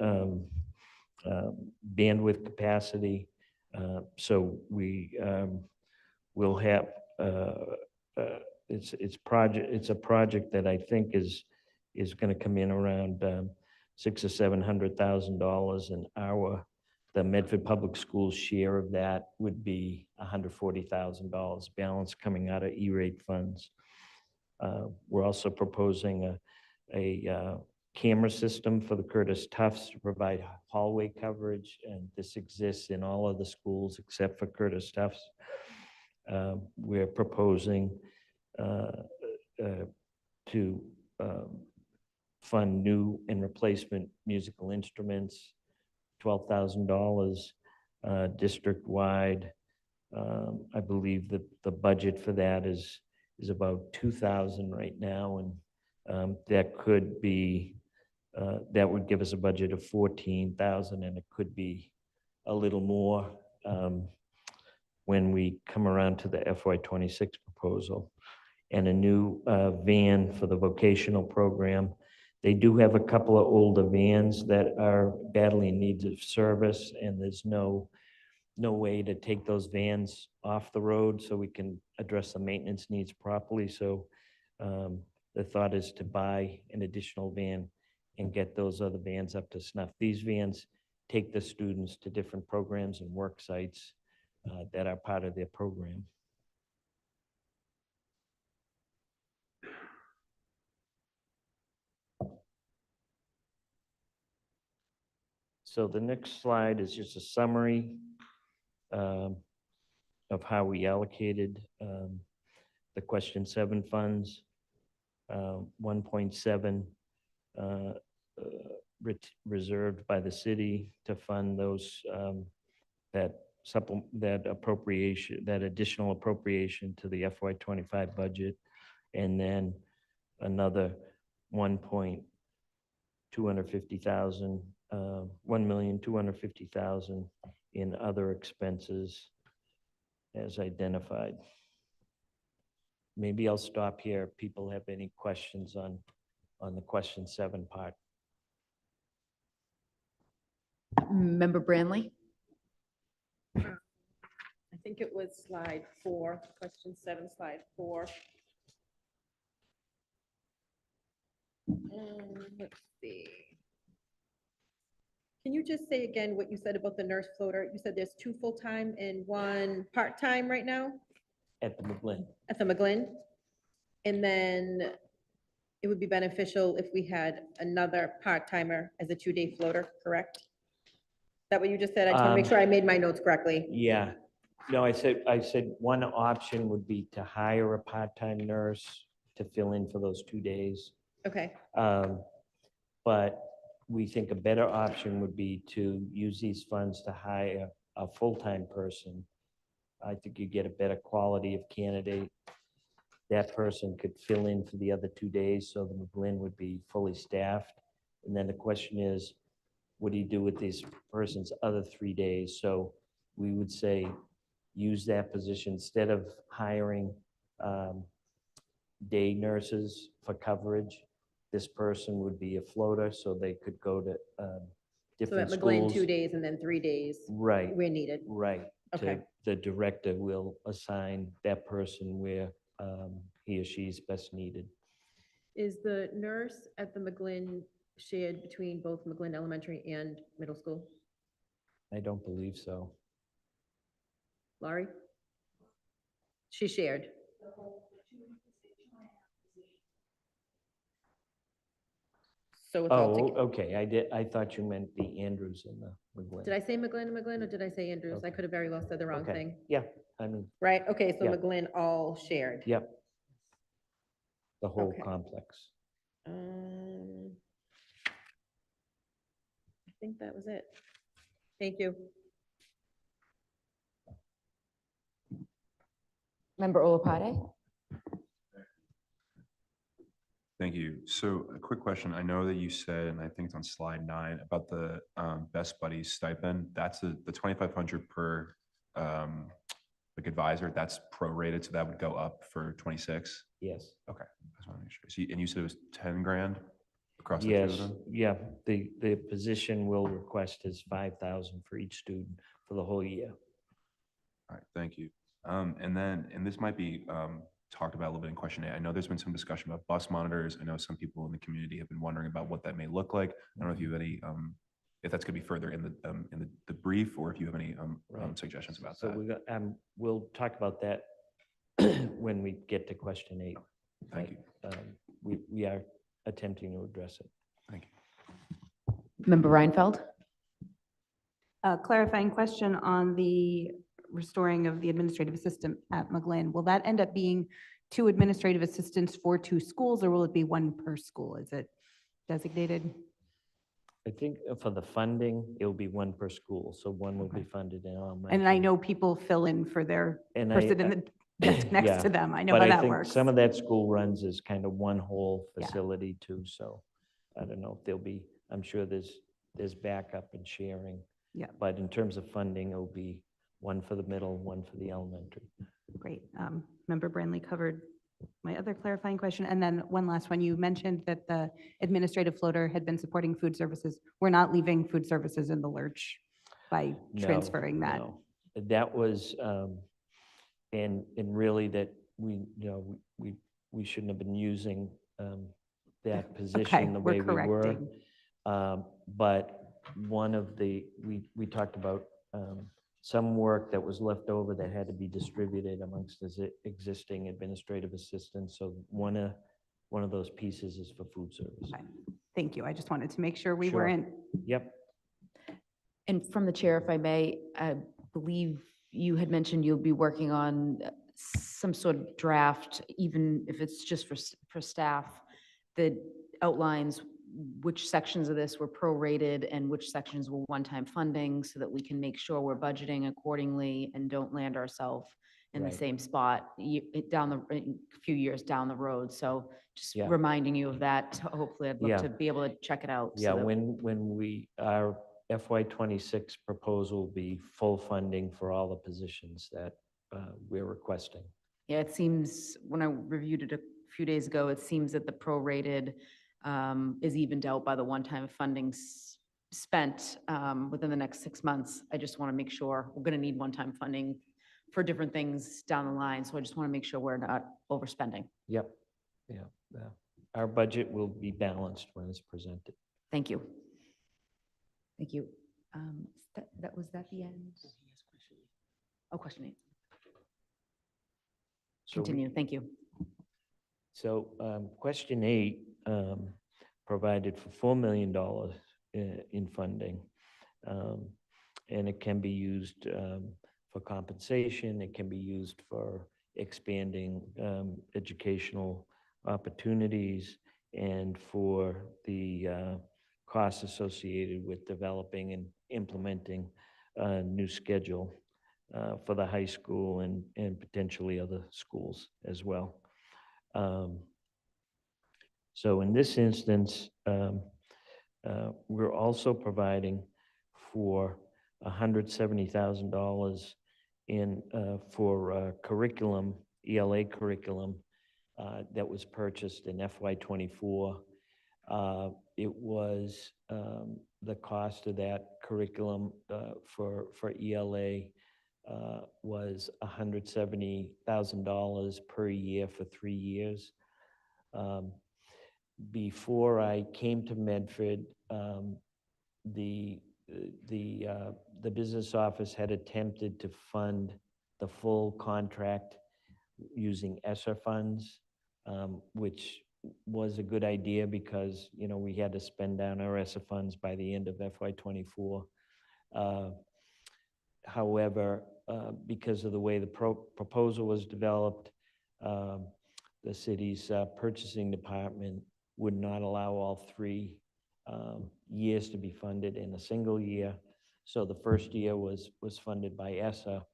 bandwidth capacity. So we will have, it's a project that I think is going to come in around $600,000 or $700,000, and the Medford Public Schools share of that would be $140,000, balance coming out of E-rate funds. We're also proposing a camera system for the Curtis Tufts to provide hallway coverage, and this exists in all of the schools except for Curtis Tufts. We're proposing to fund new and replacement musical instruments, $12,000 district-wide. I believe that the budget for that is about $2,000 right now, and that could be that would give us a budget of $14,000, and it could be a little more when we come around to the FY26 proposal. And a new van for the vocational program. They do have a couple of older vans that are badly in need of service, and there's no way to take those vans off the road so we can address the maintenance needs properly. So the thought is to buy an additional van and get those other vans up to snuff. These vans take the students to different programs and work sites that are part of their program. So the next slide is just a summary of how we allocated the question 7 funds. 1.7 reserved by the city to fund those that additional appropriation to the FY25 budget, and then another $1,250,000 in other expenses as identified. Maybe I'll stop here if people have any questions on the question 7 part. Member Branley? I think it was slide 4, question 7, slide 4. Let's see. Can you just say again what you said about the nurse floater? You said there's 2 full-time and 1 part-time right now At the McGlynn. at the McGlynn? And then it would be beneficial if we had another part-timer as a 2-day floater, correct? Is that what you just said? I just want to make sure I made my notes correctly. Yeah. No, I said one option would be to hire a part-time nurse to fill in for those 2 days. Okay, But we think a better option would be to use these funds to hire a full-time person. I think you get a better quality of candidate. That person could fill in for the other 2 days, so the McGlynn would be fully staffed. And then the question is, what do you do with this person's other 3 days? So we would say use that position instead of hiring day nurses for coverage. This person would be a floater, so they could go to So at different McGlynn, schools. 2 days and then 3 days Right, where needed. right. Okay. The director will assign that person where he or she is best needed. Is the nurse at the McGlynn shared between both McGlynn Elementary and middle school? I don't believe so. Laurie? She shared. So it's all Oh, together. okay, I thought you meant the Andrews and the McGlynn. Did I say McGlynn, or did I say Andrews? I Okay. could have very well said the wrong Okay. thing. Yeah, I mean, Right, okay, so Yeah. McGlynn all shared. yep. The whole Okay. complex. I think that was it. Thank you. Member Olopade? Thank you. So a quick question. I know that you said, and I think it's on slide 9, about the Best Buddies stipend. That's the 2,500 per like advisor. That's prorated, so that would go up for 26. Yes. Okay, I just want to make sure. So and you said it was 10 grand across the two Yes, of them? yeah, the position will request is 5,000 for each student for the whole year. All right, thank you. And this might be talked about a little bit in question 8. I know there's been some discussion about bus monitors. I know some people in the community have been wondering about what that may look like. I don't know if you have any, if that's going to be further in the brief, or if you have any Right. suggestions about So that. we'll talk about that when we get to question 8. Thank you. We are attempting to address it. Thank you. Member Reinfeld? A clarifying question on the restoring of the administrative assistant at McGlynn. Will that end up being 2 administrative assistants for 2 schools, or will it be 1 per school? Is it designated? I think for the funding, it'll be 1 per school, so 1 will be Okay. funded in elementary. And I know people fill in for their And person in the desk next yeah, to them. I know but how I that think works. some of that school runs as kind of one whole Yeah. facility too, so I don't know if there'll be, I'm sure there's backup and sharing. Yeah. But in terms of funding, it'll be 1 for the middle, 1 for the elementary. Great. Member Brandley covered my other clarifying question. And then one last one. You mentioned that the administrative floater had been supporting food services. We're not leaving food services in the lurch by No, transferring that. no. That was, and really that we, we shouldn't have been using that position the we're way we were. correcting. But one of the, we talked about some work that was left over that had to be distributed amongst the existing administrative assistants. So one of those pieces is for food service. Okay. Thank you. I just wanted to make sure we Sure. weren't. Yep. And from the chair, if I may, I believe you had mentioned you'll be working on some sort of draft, even if it's just for staff, that outlines which sections of this were prorated and which sections were one-time funding, so that we can make sure we're budgeting accordingly and don't land ourselves in the Right. same spot a few years down the road. So just Yeah. reminding you of that. Hopefully, I'd love Yeah. to be able to check it out. so Yeah, that- when our FY '26 proposal will be full funding for all the positions that we're requesting. Yeah, it seems, when I reviewed it a few days ago, it seems that the prorated is evened out by the one-time funding spent within the next 6 months. I just want to make sure, we're going to need one-time funding for different things down the line, so I just want to make sure we're not overspending. Yep, yeah. Our budget will be balanced when it's presented. Thank you. Thank you. Was that the end? Oh, question 8. So we- Continue, thank you. So question 8 provided for $4 million in funding. And it can be used for compensation. It can be used for expanding educational opportunities and for the costs associated with developing and implementing a new schedule for the high school and potentially other schools as well. So in this instance, we're also providing for $170,000 for curriculum, ELA curriculum, that was purchased in FY '24. It was, the cost of that curriculum for ELA was $170,000 per year for 3 years. Before I came to Medford, the business office had attempted to fund the full contract using ESSER funds, which was a good idea because, you know, we had to spend down our ESSER funds by the end of FY '24. However, because of the way the proposal was developed, the city's purchasing department would not allow all 3 years to be funded in a single year. So the first year was funded by ESSA.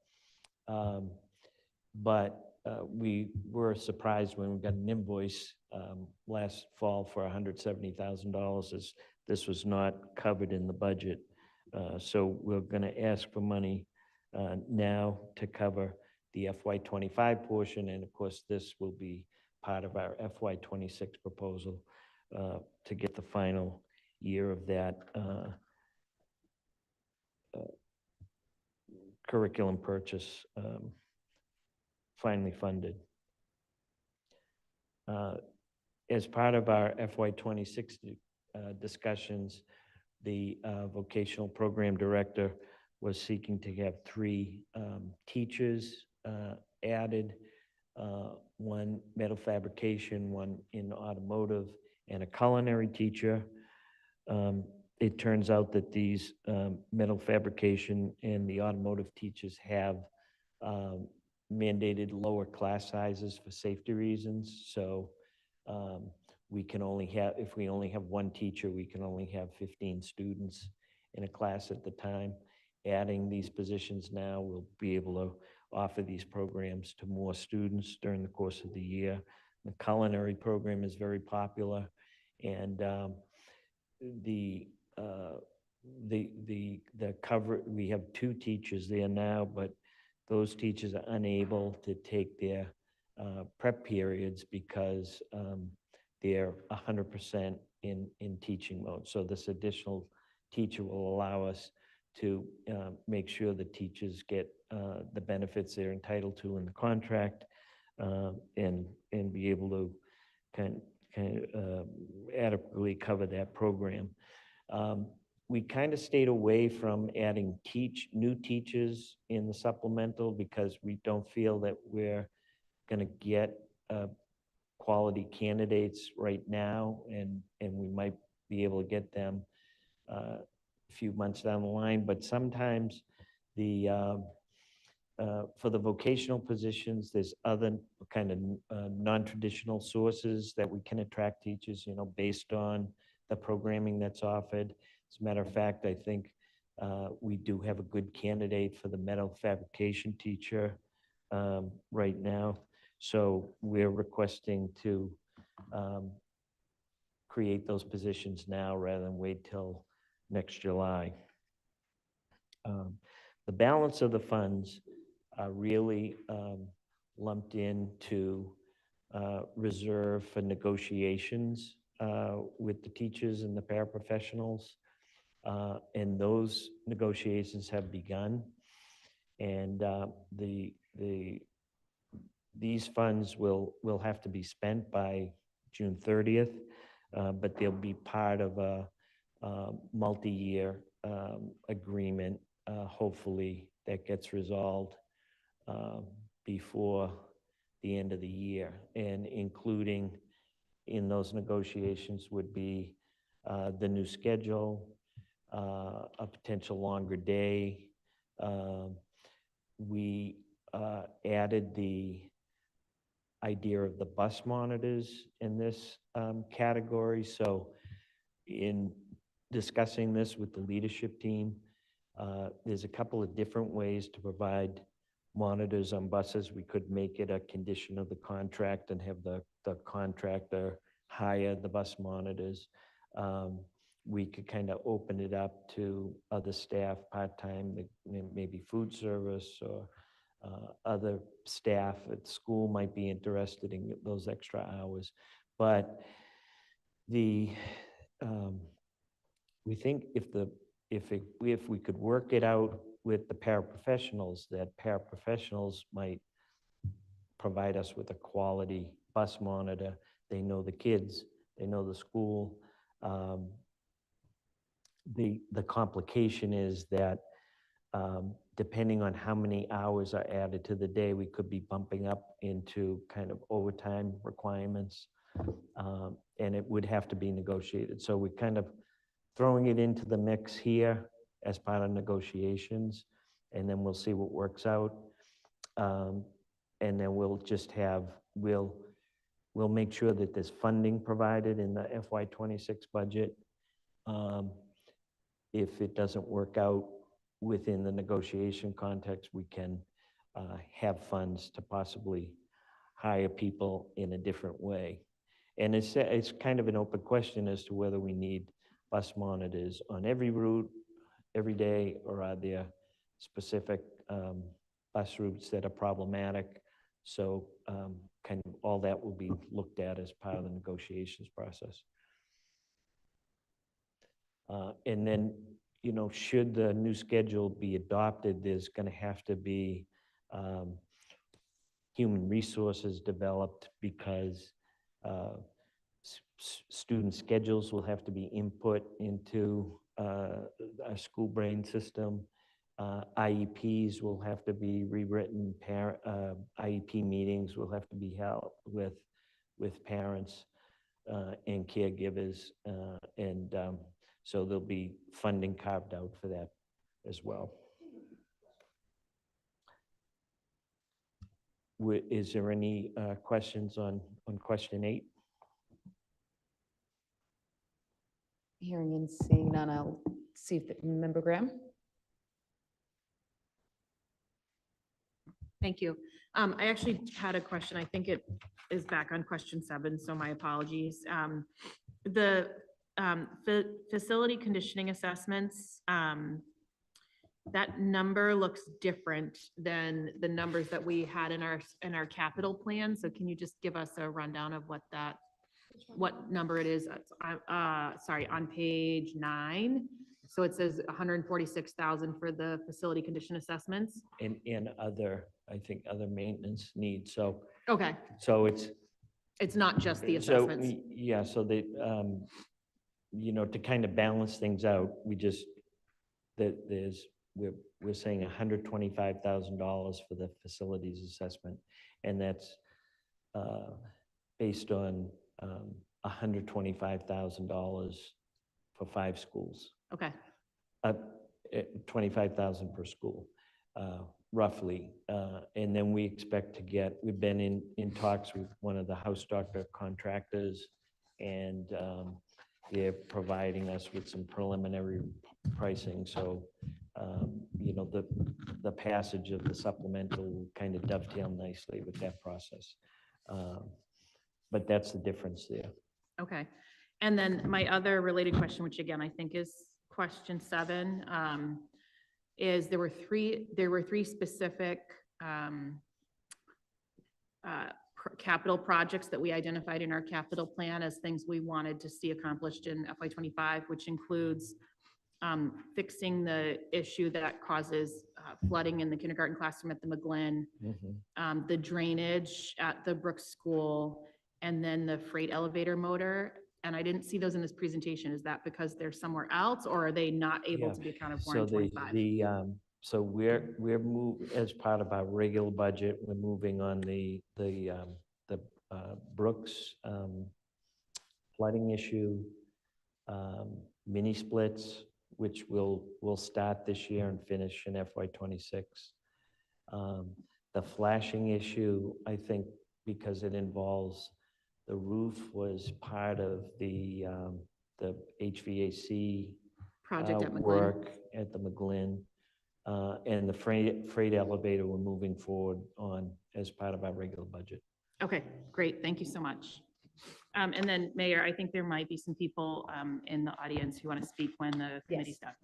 But we were surprised when we got an invoice last fall for $170,000, as this was not covered in the budget. So we're going to ask for money now to cover the FY '25 portion, and of course, this will be part of our FY '26 proposal to get the final year of that curriculum purchase finally funded. As part of our FY '26 discussions, the vocational program director was seeking to have 3 teachers added, 1 metal fabrication, 1 in automotive, and a culinary teacher. It turns out that these metal fabrication and the automotive teachers have mandated lower class sizes for safety reasons. So we can only have, if we only have 1 teacher, we can only have 15 students in a class at the time. Adding these positions now, we'll be able to offer these programs to more students during the course of the year. The culinary program is very popular, and the cover, we have 2 teachers there now, but those teachers are unable to take their prep periods because they're 100% in teaching mode. So this additional teacher will allow us to make sure the teachers get the benefits they're entitled to in the contract, and be able to kind of adequately cover that program. We kind of stayed away from adding new teachers in the supplemental because we don't feel that we're going to get quality candidates right now, and we might be able to get them a few months down the line. But sometimes for the vocational positions, there's other kind of non-traditional sources that we can attract teachers, you know, based on the programming that's offered. As a matter of fact, I think we do have a good candidate for the metal fabrication teacher right now. So we're requesting to create those positions now rather than wait till next July. The balance of the funds are really lumped into reserve for negotiations with the teachers and the paraprofessionals. And those negotiations have begun. And these funds will have to be spent by June 30th, but they'll be part of a multi-year agreement, hopefully, that gets resolved before the end of the year. And including in those negotiations would be the new schedule, a potential longer day. We added the idea of the bus monitors in this category. So in discussing this with the leadership team, there's a couple of different ways to provide monitors on buses. We could make it a condition of the contract and have the contractor hire the bus monitors. We could kind of open it up to other staff, part-time, maybe food service or other staff at school might be interested in those extra hours. But we think if we could work it out with the paraprofessionals, that paraprofessionals might provide us with a quality bus monitor. They know the kids, they know the school. The complication is that depending on how many hours are added to the day, we could be bumping up into kind of overtime requirements. And it would have to be negotiated. So we're kind of throwing it into the mix here as part of negotiations, and then we'll see what works out. And then we'll just we'll make sure that there's funding provided in the FY26 budget. If it doesn't work out within the negotiation context, we can have funds to possibly hire people in a different way. And it's kind of an open question as to whether we need bus monitors on every route, every day, or are there specific bus routes that are problematic? So kind of all that will be looked at as part of the negotiations process. And then, you know, should the new schedule be adopted, there's going to have to be human resources developed, because student schedules will have to be input into a school brain system. IEPs will have to be rewritten. IEP meetings will have to be held with parents and caregivers. So there'll be funding carved out for that as well. Is there any questions on question 8? Hearing and seeing none, I'll see if Member Graham. Thank you. I actually had a question. I think it is back on question 7, so my apologies. The facility conditioning assessments, that number looks different than the numbers that we had in our capital plan. So can you just give us a rundown of what number it is? Sorry, on page 9. So it says 146,000 for the facility condition assessments. And other, I think, other maintenance needs. So, Okay, so it's not just the so, assessments. yeah, so you know, to kind of balance things out, we're saying $125,000 for the facilities assessment, and that's based on $125,000 for 5 schools. Okay, 25,000 per school, roughly. And then we expect to we've been in talks with one of the house doctor contractors, and they're providing us with some preliminary pricing. So, you know, the passage of the supplemental will kind of dovetail nicely with that process. But that's the difference there. okay. And then my other related question, which again, I think is question 7, is there were three specific capital projects that we identified in our capital plan as things we wanted to see accomplished in FY25, which includes fixing the issue that causes flooding in the kindergarten classroom at the McGlynn, the drainage at the Brooks School, and then the freight elevator motor. And I didn't see those in this presentation. Is that because they're somewhere else, or are they not able to be accounted for in 25? So we're as part of our regular budget, we're moving on the Brooks flooding issue, mini splits, which will start this year and finish in FY26. The flashing issue, I think, because it involves the roof, was part of the HVAC Project at McGlynn. work at the McGlynn. And the freight elevator we're moving forward on as part of our regular budget. Okay, great. Thank you so much. And then Mayor, I think there might be some people in the audience who want to speak when the committee's done.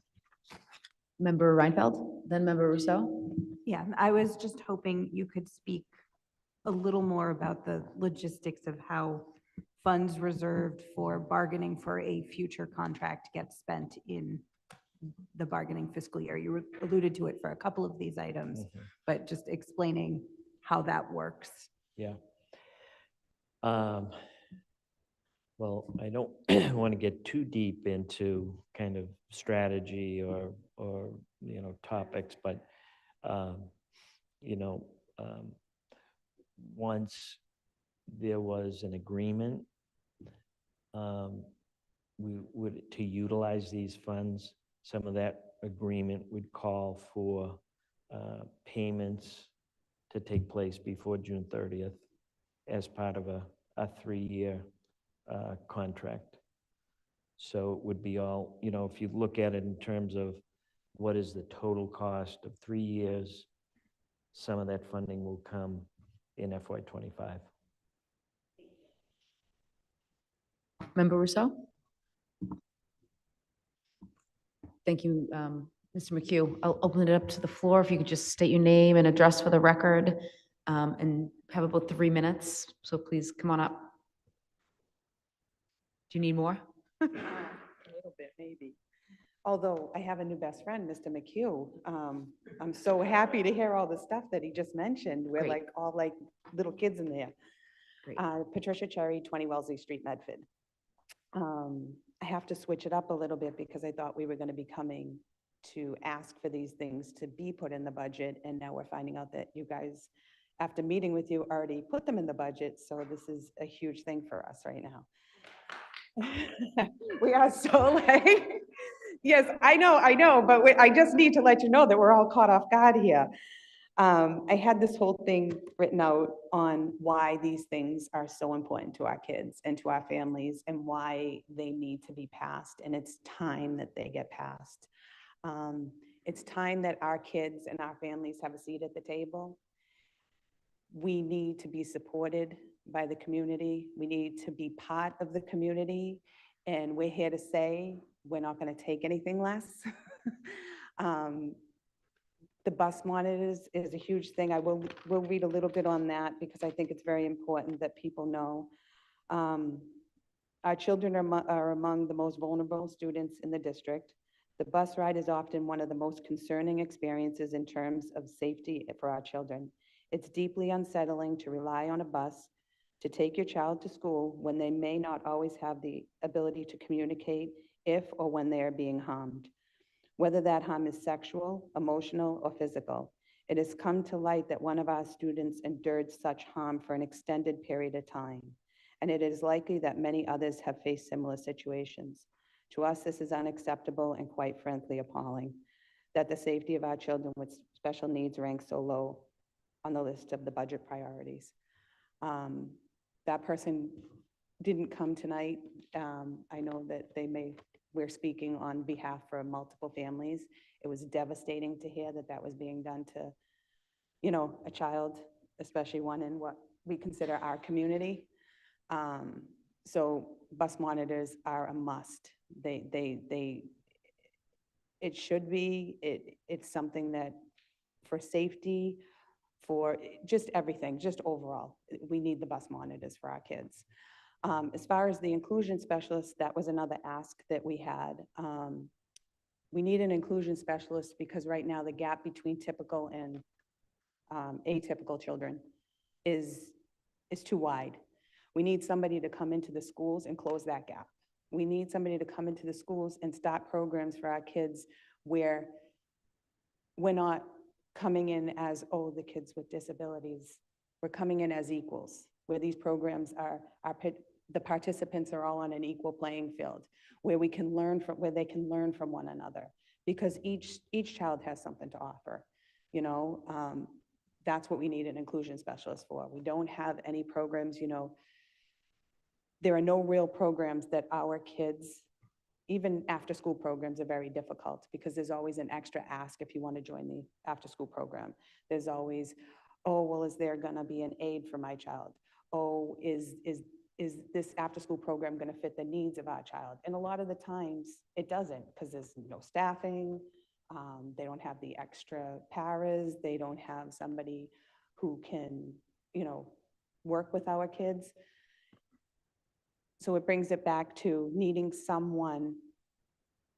Member Reinfeld, then Member Rousseau. Yeah, I was just hoping you could speak a little more about the logistics of how funds reserved for bargaining for a future contract get spent in the bargaining fiscal year. You alluded to it for a couple of these items, but just explaining how that works. Yeah. Well, I don't want to get too deep into kind of strategy or, topics, but, you know, once there was an agreement, we would, to utilize these funds, some of that agreement would call for payments to take place before June 30th as part of a 3-year contract. So it would be all, if you look at it in terms of what is the total cost of 3 years, some of that funding will come in FY '25. Member Rousseau? Thank you, Mr. McHugh. I'll open it up to the floor. If you could just state your name and address for the record, and have about 3 minutes. So please come on up. Do you need more? A little bit, maybe. Although I have a new best friend, Mr. McHugh. I'm so happy to hear all the stuff that he just mentioned. We're Great. like all like little kids in there. Great. Patricia Cherry, 20 Wellesley Street, Medford. I have to switch it up a little bit because I thought we were going to be coming to ask for these things to be put in the budget. And now we're finding out that you guys, after meeting with you, already put them in the budget. So this is a huge thing for us right now. We are so like, yes, I know, but I just need to let you know that we're all caught off guard here. I had this whole thing written out on why these things are so important to our kids and to our families and why they need to be passed. And it's time that they get passed. It's time that our kids and our families have a seat at the table. We need to be supported by the community. We need to be part of the community. And we're here to say, we're not going to take anything less. The bus monitors is a huge thing. We'll read a little bit on that because I think it's very important that people know. Our children are among the most vulnerable students in the district. The bus ride is often one of the most concerning experiences in terms of safety for our children. It's deeply unsettling to rely on a bus to take your child to school when they may not always have the ability to communicate if or when they are being harmed. Whether that harm is sexual, emotional, or physical, it has come to light that one of our students endured such harm for an extended period of time, and it is likely that many others have faced similar situations. To us, this is unacceptable and quite frankly appalling that the safety of our children with special needs ranks so low on the list of the budget priorities. That person didn't come tonight. I know that we're speaking on behalf for multiple families. It was devastating to hear that that was being done to, a child, especially one in what we consider our community. So bus monitors are a must. It should be, it's something that for safety, for just everything, just overall, we need the bus monitors for our kids. As far as the inclusion specialist, that was another ask that we had. We need an inclusion specialist because right now the gap between typical and atypical children is too wide. We need somebody to come into the schools and close that gap. We need somebody to come into the schools and start programs for our kids where we're not coming in as, oh, the kids with disabilities. We're coming in as equals, where these programs the participants are all on an equal playing field, where they can learn from one another, because each child has something to offer. That's what we need an inclusion specialist for. We don't have any programs, there are no real programs that our kids, even after-school programs, are very difficult because there's always an extra ask if you want to join the after-school program. There's always, oh, well, is there going to be an aid for my child? Oh, is this after-school program going to fit the needs of our child? And a lot of the times it doesn't because there's no staffing. They don't have the extra paras. They don't have somebody who can, work with our kids. So it brings it back to needing someone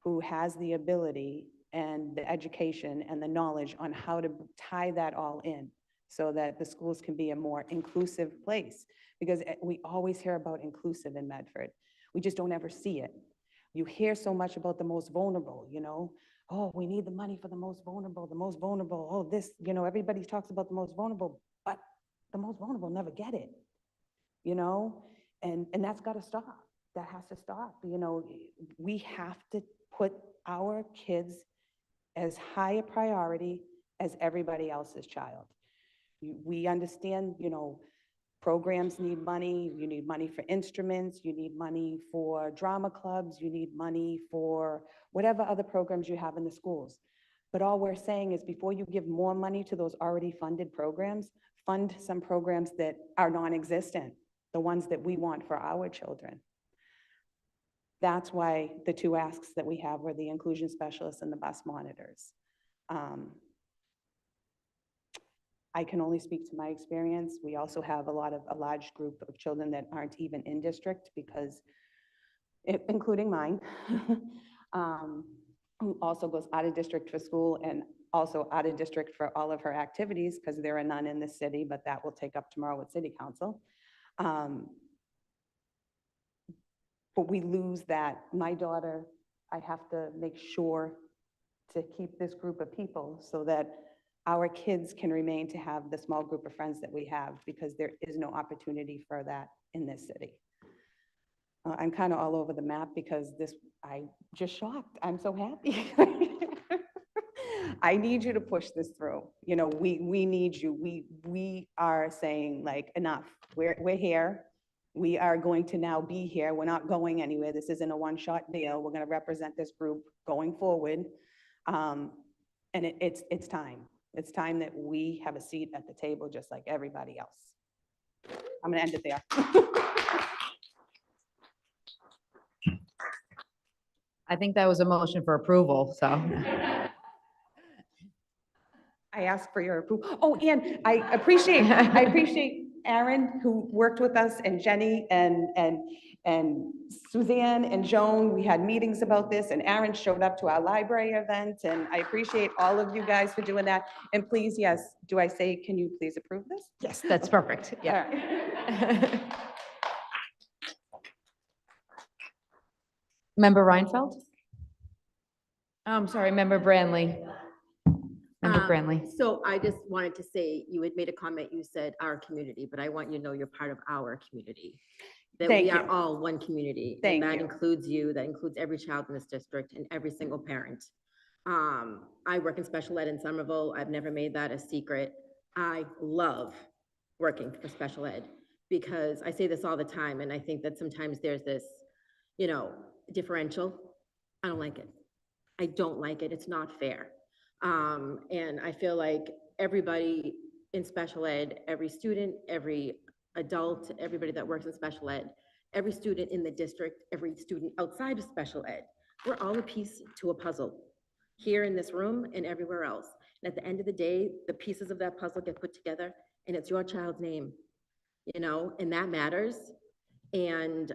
who has the ability and the education and the knowledge on how to tie that all in so that the schools can be a more inclusive place. Because we always hear about inclusive in Medford. We just don't ever see it. You hear so much about the most vulnerable, oh, we need the money for the most vulnerable, oh, this, everybody talks about the most vulnerable, but the most vulnerable never get it, and that's got to stop. That has to stop. We have to put our kids as high a priority as everybody else's child. We understand, programs need money. You need money for instruments. You need money for drama clubs. You need money for whatever other programs you have in the schools. But all we're saying is before you give more money to those already funded programs, fund some programs that are non-existent, the ones that we want for our children. That's why the two asks that we have were the inclusion specialists and the bus monitors. I can only speak to my experience. We also have a large group of children that aren't even in district because, including mine, who also goes out of district for school and also out of district for all of her activities because there are none in the city, but that will take up tomorrow with City Council. But we lose that. My daughter, I have to make sure to keep this group of people so that our kids can remain to have the small group of friends that we have because there is no opportunity for that in this city. I'm kind of all over the map because I'm just shocked. I'm so happy. I need you to push this through. We need you. We are saying like enough. We're here. We are going to now be here. We're not going anywhere. This isn't a one-shot deal. We're going to represent this group going forward. And it's time. It's time that we have a seat at the table just like everybody else. I'm going to end it there. I think that was a motion for approval, so. I ask for your approval. Oh, and I appreciate Aaron, who worked with us, and Jenny, and Suzanne, and Joan. We had meetings about this, and Aaron showed up to our library event, and I appreciate all of you guys for doing that. And please, yes, do I say, can you please approve this? Yes, that's perfect. Yeah. All right. Member Reinfeld? I'm sorry, Member Branley. Member Branley. So I just wanted to say, you had made a comment, you said our community, but I want you to know you're part of our community. That Thank we are you. all one community. Thank And that you. includes you, that includes every child in this district and every single parent. I work in special ed in Somerville. I've never made that a secret. I love working for special ed because I say this all the time, and I think that sometimes there's this, differential. I don't like it. I don't like it. It's not fair. And I feel like everybody in special ed, every student, every adult, everybody that works in special ed, every student in the district, every student outside of special ed, we're all a piece to a puzzle here in this room and everywhere else. And at the end of the day, the pieces of that puzzle get put together and it's your child's name, and that matters. And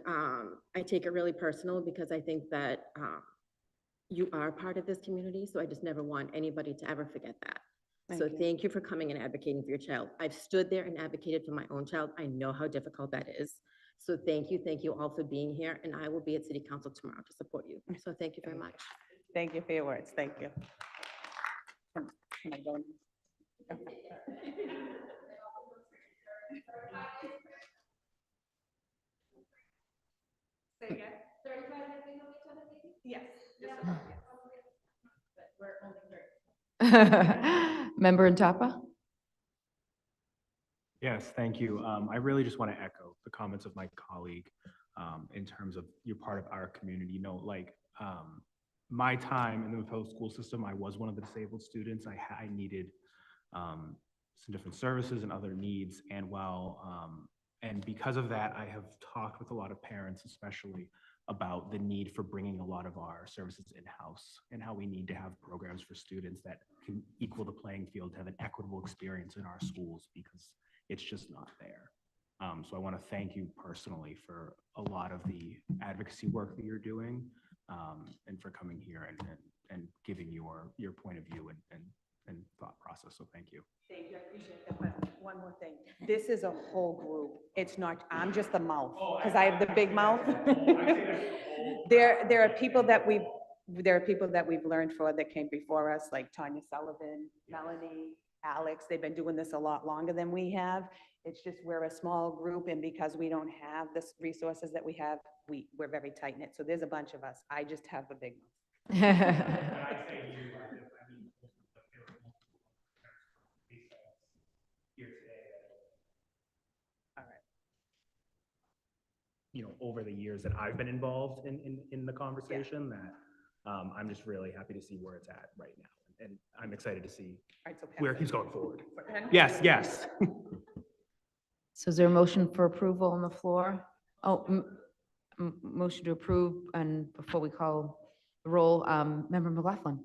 I take it really personal because I think that you are part of this community. So I just never want anybody to ever forget that. Thank you for coming and advocating for your child. I've stood there and advocated for my own child. I know how difficult that is. So thank you all for being here. And I will be at City Council tomorrow to support you. So thank you very much. Thank you for your words. Thank you. Can I go? Okay. Yes. Member Ntapa? Yes, thank you. I really just want to echo the comments of my colleague in terms of you're part of our community. My time in the public school system, I was one of the disabled students. I needed some different services and other needs. And and because of that, I have talked with a lot of parents, especially about the need for bringing a lot of our services in-house and how we need to have programs for students that can equal the playing field to have an equitable experience in our schools because it's just not there. So I want to thank you personally for a lot of the advocacy work that you're doing and for coming here and giving your point of view and thought process. So thank you. Thank you, I appreciate that, but one more thing. This is a whole group. It's not, I'm just the mouth, because I have the big mouth. There are people that we've learned for that came before us, like Tanya Sullivan, Melanie, Alex. They've been doing this a lot longer than we have. It's just we're a small group, and because we don't have the resources that we have, we're very tight-knit. So there's a bunch of us. I just have a big mouth. You know, over the years that I've been involved in the conversation, that I'm just really happy to see where it's at right now. And I'm excited to see All right, so pass where it. he's going forward. Yes, yes. So is there a motion for approval on the floor? Oh, motion to approve, and before we call the roll, Member McLaughlin.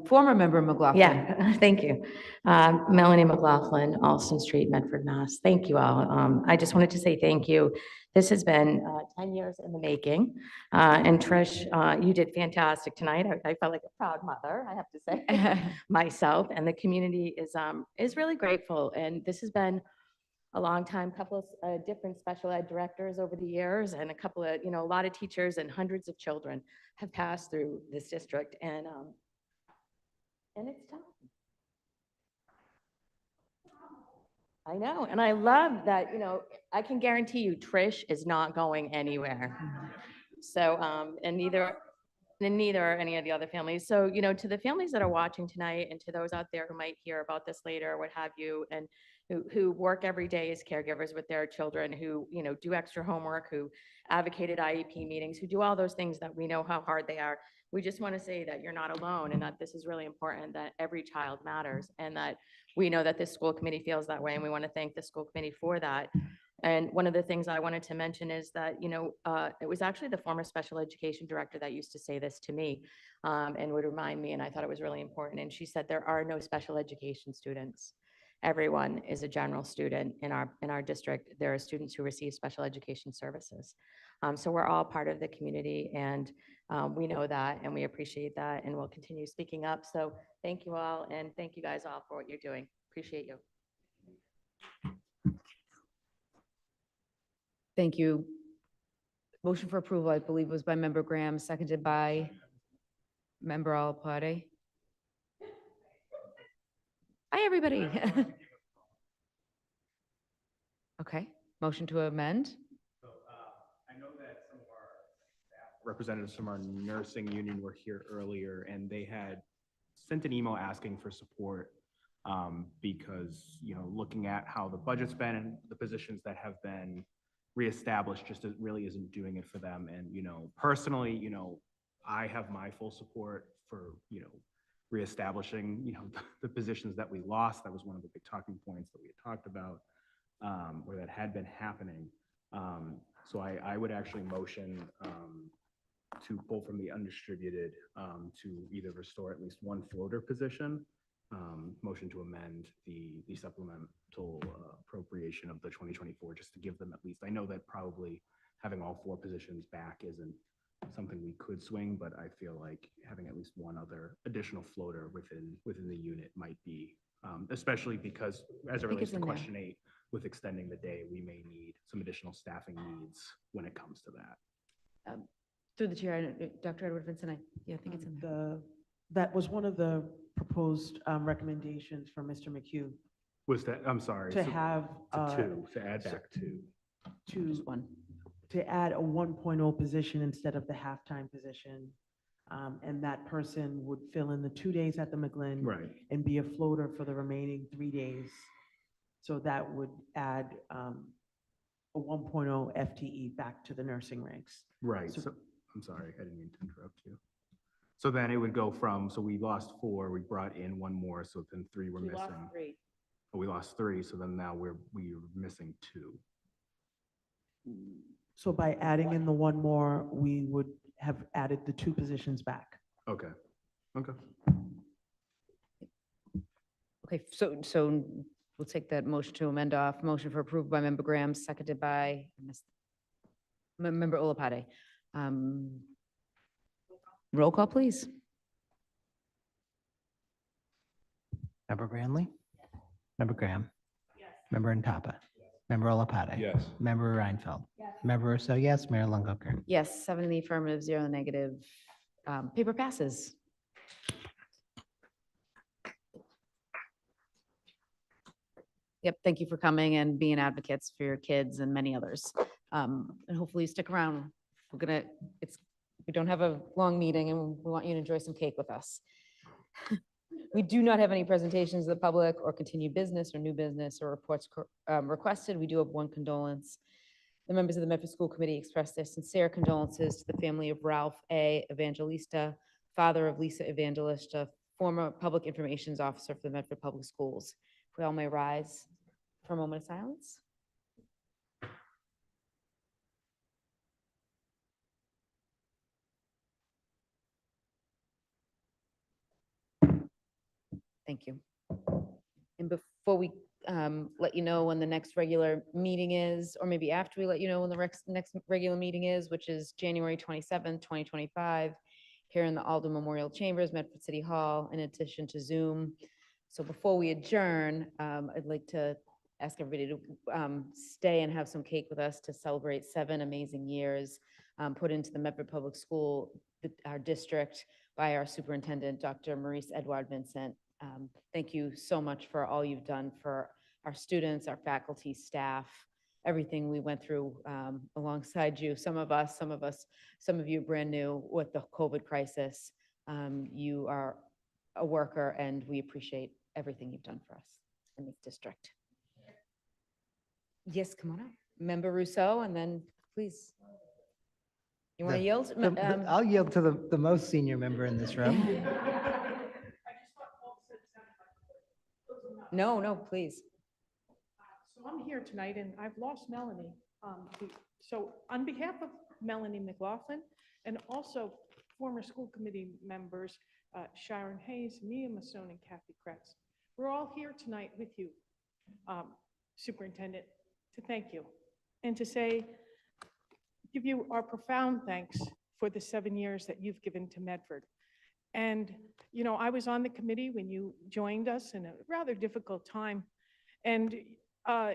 Former Member McLaughlin. Yeah, thank you. Melanie McLaughlin, Alston Street, Medford, Mass. Thank you all. I just wanted to say thank you. This has been 10 years in the making. And Trish, you did fantastic tonight. I felt like a proud mother, I have to say, myself. And the community is really grateful. And this has been a long time, couple of different special ed directors over the years, and a couple of, a lot of teachers and hundreds of children have passed through this district. And it's tough. I know, and I love that, I can guarantee you Trish is not going anywhere. So, and neither are any of the other families. So, to the families that are watching tonight and to those out there who might hear about this later, what have you, and who work every day as caregivers with their children, who, do extra homework, who advocate at IEP meetings, who do all those things that we know how hard they are. We just want to say that you're not alone and that this is really important, that every child matters, and that we know that this school committee feels that way, and we want to thank the school committee for that. And one of the things I wanted to mention is that, it was actually the former special education director that used to say this to me and would remind me, and I thought it was really important. And she said, there are no special education students. Everyone is a general student in our district. There are students who receive special education services. So we're all part of the community, and we know that, and we appreciate that, and we'll continue speaking up. So thank you all, and thank you guys all for what you're doing. Appreciate you. Thank you. Motion for approval, I believe, was by Member Graham, seconded by Member Alapati. Hi, everybody. Okay, motion to amend. So I know that some of our staff representatives from our nursing union were here earlier, and they had sent an email asking for support because, looking at how the budget's been and the positions that have been reestablished just really isn't doing it for them. And, personally, I have my full support for, reestablishing, the positions that we lost. That was one of the big talking points that we had talked about, or that had been happening. So I would actually motion to pull from the undistributed to either restore at least one floater position, motion to amend the supplemental appropriation of the 2024, just to give them at least, I know that probably having all 4 positions back isn't something we could swing, but I feel like having at least one other additional floater within the unit might be, especially because as it relates to question 8, with extending the day, we may need some additional staffing needs when it comes to that. Through the chair, Dr. Edward Vincent, I think it's in there. That was one of the proposed recommendations from Mr. McHugh Was that, I'm sorry. to so have, to add back 2. Just one. to add a 1.0 position instead of the halftime position. And that person would fill in the 2 days at the McGlynn. Right. And be a floater for the remaining 3 days. So that would add a 1.0 FTE back to the nursing ranks. Right. So- So, I'm sorry, I didn't mean to interrupt you. So then it would go from, so we lost 4, we brought in 1 more, so then 3 were We missing. lost 3. Oh, we lost 3, so then now we're missing 2. So by adding in the one more, we would have added the 2 positions back. Okay, okay. Okay, so we'll take that motion to amend off. Motion for approval by Member Graham, seconded by Member Olapate. Roll call, please. Member Grandly? Member Graham? Member Intapa? Member Olapate? Yes. Member Reinfeld? Member Rousseau, yes. Mayor Longo Kern. Yes, 7 in the affirmative, 0 in the negative. Paper passes. Yep, thank you for coming and being advocates for your kids and many others. And hopefully you stick around. We don't have a long meeting and we want you to enjoy some cake with us. We do not have any presentations to the public or continued business or new business or reports requested. We do have one condolence. The members of the Medford School Committee express their sincere condolences to the family of Ralph A. Evangelista, father of Lisa Evangelista, former public information officer for the Medford Public Schools. If we all may rise for a moment of silence. Thank you. And before we let you know when the next regular meeting is, or maybe after we let you know when the next regular meeting is, which is January 27th, 2025, here in the Alden Memorial Chambers, Medford City Hall, in addition to Zoom. So before we adjourn, I'd like to ask everybody to stay and have some cake with us to celebrate 7 amazing years put into the Medford Public School, our district, by our superintendent, Dr. Maurice Edouard Vincent. Thank you so much for all you've done for our students, our faculty, staff, everything we went through alongside you. Some of you brand new with the COVID crisis. You are a worker and we appreciate everything you've done for us in this district. Yes, come on up. Member Rousseau, and then please. You want to yield? I'll yield to the most senior member in this room. No, please. So I'm here tonight and I've lost Melanie. So on behalf of Melanie McLaughlin and also former school committee members, Sharon Hayes, Mia Masson, and Kathy Kretz, we're all here tonight with you, Superintendent, to thank you and to say, give you our profound thanks for the 7 years that you've given to Medford. And, you know, I was on the committee when you joined us in a rather difficult time. And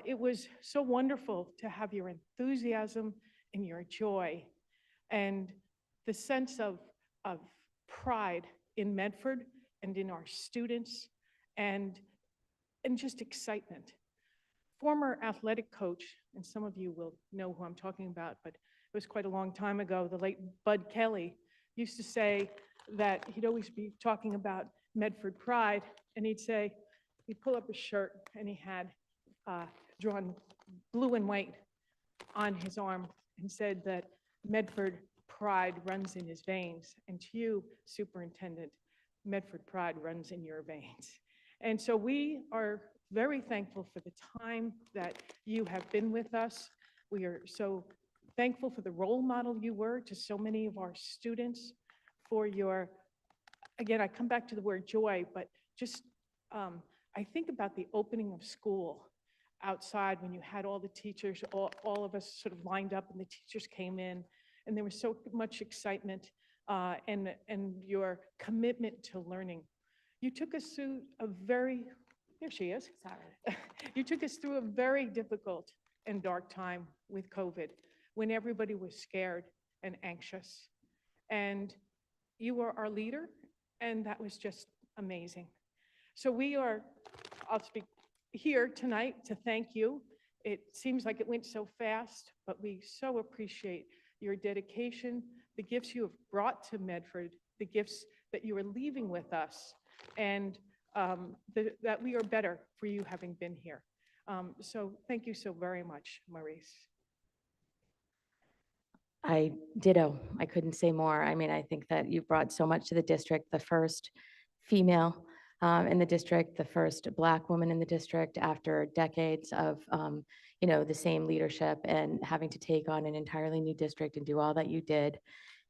it was so wonderful to have your enthusiasm and your joy and the sense of pride in Medford and in our students and just excitement. Former athletic coach, and some of you will know who I'm talking about, but it was quite a long time ago, the late Bud Kelly used to say that he'd always be talking about Medford pride, and he'd say, he'd pull up his shirt and he had drawn blue and white on his arm and said that Medford pride runs in his veins. And to you, Superintendent, Medford pride runs in your veins. And so we are very thankful for the time that you have been with us. We are so thankful for the role model you were to so many of our students, for your, again, I come back to the word joy, but just, I think about the opening of school outside when you had all the teachers, all of us sort of lined up and the teachers came in and there was so much excitement and your commitment to learning. You took us through a very, here she is. Sorry. You took us through a very difficult and dark time with COVID when everybody was scared and anxious. And you were our leader, and that was just amazing. So we are, I'll speak here tonight to thank you. It seems like it went so fast, but we so appreciate your dedication, the gifts you have brought to Medford, the gifts that you are leaving with us, and that we are better for you having been here. So thank you so very much, Maurice. I ditto. I couldn't say more. I mean, I think that you brought so much to the district, the first female in the district, the first Black woman in the district after decades of, the same leadership and having to take on an entirely new district and do all that you did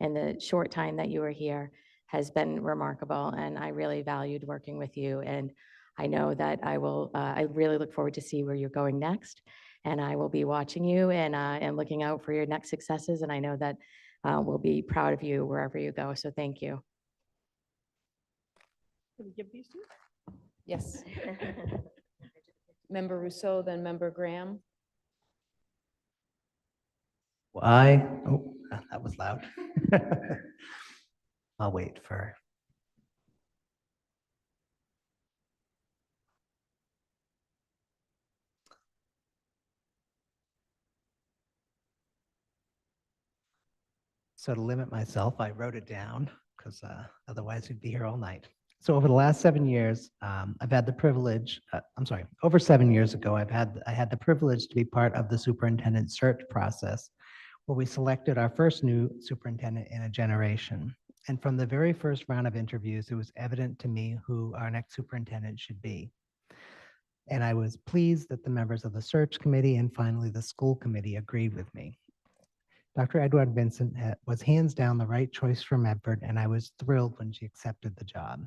in the short time that you were here has been remarkable. And I really valued working with you. And I know that I really look forward to see where you're going next. And I will be watching you and looking out for your next successes. And I know that we'll be proud of you wherever you go. So thank you. Can we give these to you? Yes. Member Rousseau, then Member Graham. Oh, that was loud. I'll wait for. So to limit myself, I wrote it down because otherwise we'd be here all night. So over the last 7 years, I've had the privilege, over 7 years ago, I had the privilege to be part of the superintendent search process where we selected our first new superintendent in a generation. And from the very first round of interviews, it was evident to me who our next superintendent should be. And I was pleased that the members of the search committee and finally the school committee agreed with me. Dr. Edward Vincent was hands down the right choice for Medford, and I was thrilled when she accepted the job.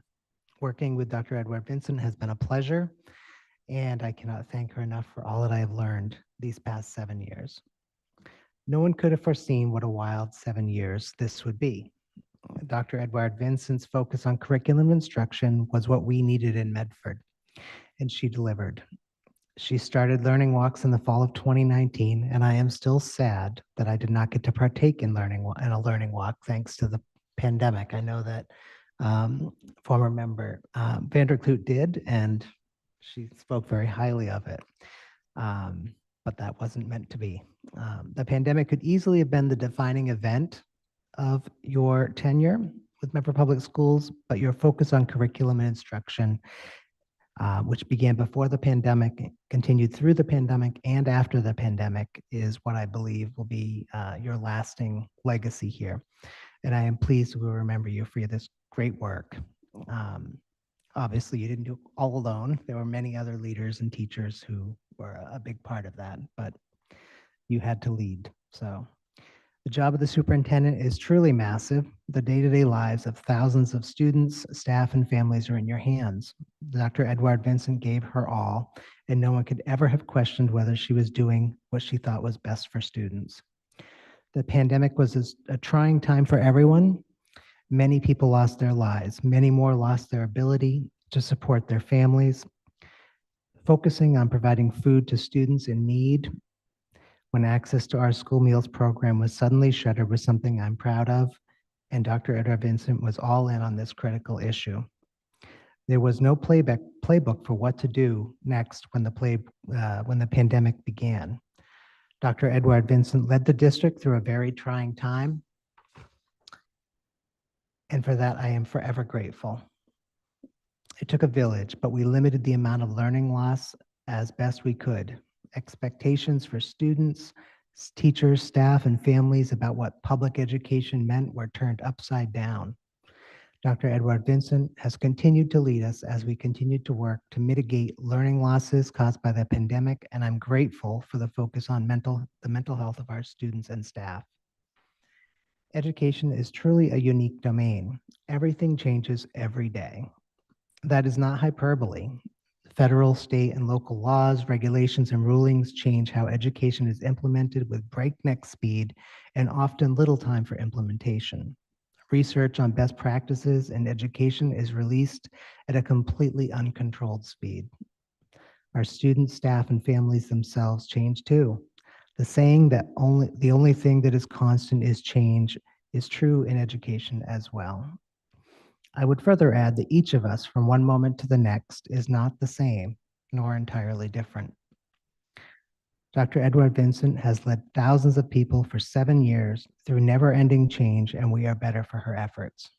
Working with Dr. Edward Vincent has been a pleasure, and I cannot thank her enough for all that I have learned these past 7 years. No one could have foreseen what a wild 7 years this would be. Dr. Edward Vincent's focus on curriculum instruction was what we needed in Medford, and she delivered. She started learning walks in the fall of 2019, and I am still sad that I did not get to partake in a learning walk thanks to the pandemic. I know that former member Vanderkloot did, and she spoke very highly of it, but that wasn't meant to be. The pandemic could easily have been the defining event of your tenure with Medford Public Schools, but your focus on curriculum and instruction, which began before the pandemic, continued through the pandemic and after the pandemic, is what I believe will be your lasting legacy here. And I am pleased we will remember you for this great work. Obviously, you didn't do it all alone. There were many other leaders and teachers who were a big part of that, but you had to lead. So the job of the superintendent is truly massive. The day-to-day lives of thousands of students, staff, and families are in your hands. Dr. Edward Vincent gave her all, and no one could ever have questioned whether she was doing what she thought was best for students. The pandemic was a trying time for everyone. Many people lost their lives. Many more lost their ability to support their families. Focusing on providing food to students in need when access to our school meals program was suddenly shuttered was something I'm proud of, and Edward Vincent was all in on this critical issue. There was no playbook for what to do next when the pandemic began. Dr. Edward Vincent led the district through a very trying time, and for that I am forever grateful. It took a village, but we limited the amount of learning loss as best we could. Expectations for students, teachers, staff, and families about what public education meant were turned upside down. Dr. Edward Vincent has continued to lead us as we continue to work to mitigate learning losses caused by the pandemic, and I'm grateful for the focus on the mental health of our students and staff. Education is truly a unique domain. Everything changes every day. That is not hyperbole. Federal, state, and local laws, regulations, and rulings change how education is implemented with breakneck speed and often little time for implementation. Research on best practices in education is released at a completely uncontrolled speed. Our students, staff, and families themselves change too. The saying that the only thing that is constant is change is true in education as well. I would further add that each of us from one moment to the next is not the same, nor entirely different. Dr. Edward Vincent has led thousands of people for 7 years through never-ending change, and we are better for her efforts.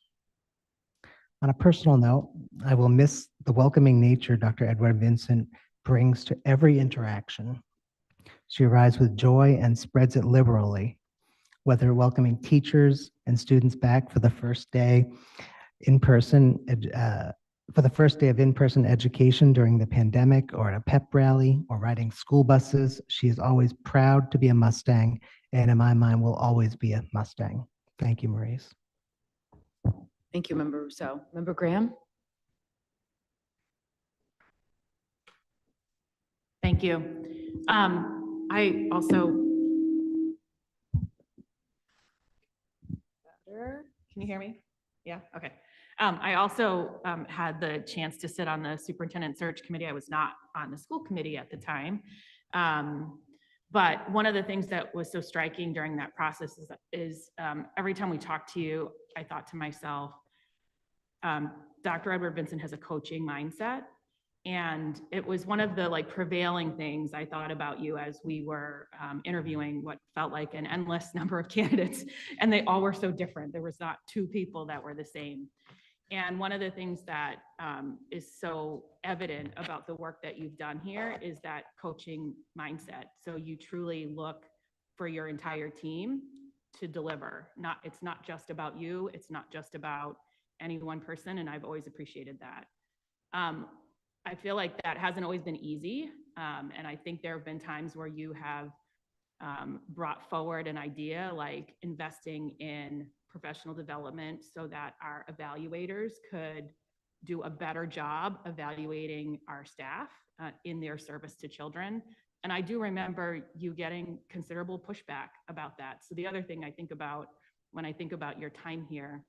On a personal note, I will miss the welcoming nature Dr. Edward Vincent brings to every interaction. She arrives with joy and spreads it liberally, whether welcoming teachers and students back for the first day in person for the first day of in-person education during the pandemic, or at a pep rally, or riding school buses. She is always proud to be a Mustang, and in my mind will always be a Mustang. Thank you, Maurice. Thank you, Member Rousseau. Member Graham? Thank you. I also. Can you hear me? Yeah, okay. I also had the chance to sit on the superintendent search committee. I was not on the school committee at the time. But one of the things that was so striking during that process is every time we talked to you, I thought to myself, Dr. Edward Vincent has a coaching mindset. And it was one of the prevailing things I thought about you as we were interviewing what felt like an endless number of candidates, and they all were so different. There was not two people that were the same. And one of the things that is so evident about the work that you've done here is that coaching mindset. So you truly look for your entire team to deliver. It's not just about you. It's not just about any one person. And I've always appreciated that. I feel like that hasn't always been easy. And I think there have been times where you have brought forward an idea like investing in professional development so that our evaluators could do a better job evaluating our staff in their service to children. And I do remember you getting considerable pushback about that. So the other thing I think about when I think about your time here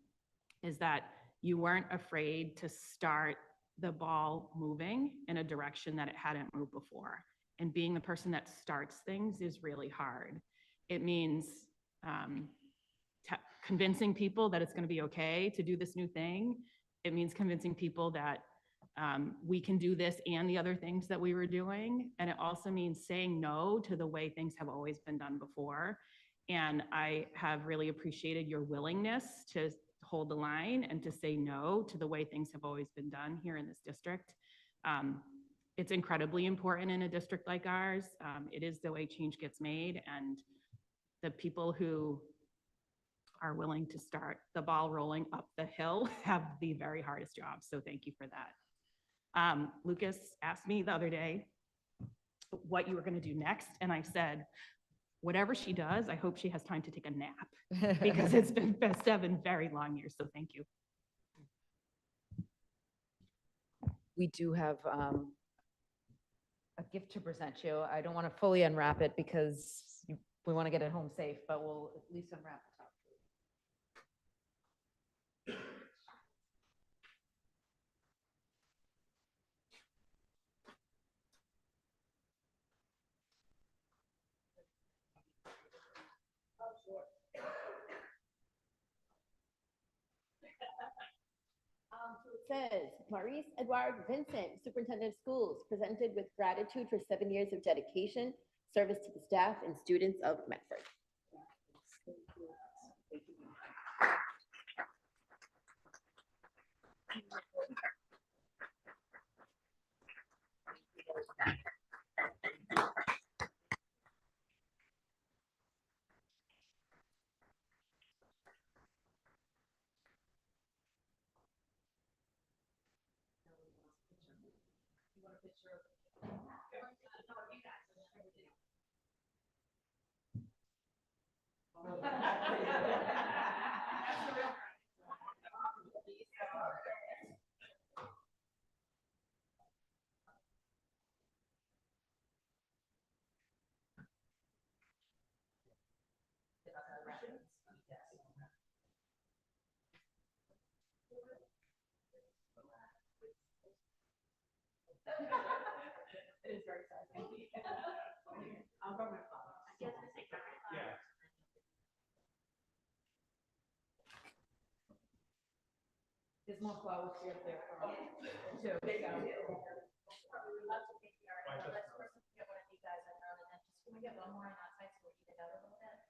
is that you weren't afraid to start the ball moving in a direction that it hadn't moved before. And being the person that starts things is really hard. It means convincing people that it's going to be okay to do this new thing. It means convincing people that we can do this and the other things that we were doing. And it also means saying no to the way things have always been done before. And I have really appreciated your willingness to hold the line and to say no to the way things have always been done here in this district. It's incredibly important in a district like ours. It is the way change gets made, and the people who are willing to start the ball rolling up the hill have the very hardest job. So thank you for that. Lucas asked me the other day what you were going to do next, and I said, whatever she does, I hope she has time to take a nap because it's been 7 very long years. So thank you. We do have a gift to present you. I don't want to fully unwrap it because we want to get it home safe, but we'll at least unwrap the top. So it says, Maurice Edward Vincent, Superintendent of Schools, presented with gratitude for 7 years of dedication, service to the staff and students of Medford. It is very sad. I'm from my father. Yeah. There's more flowers here up there. Can we get one more on that side so we can get out a little bit?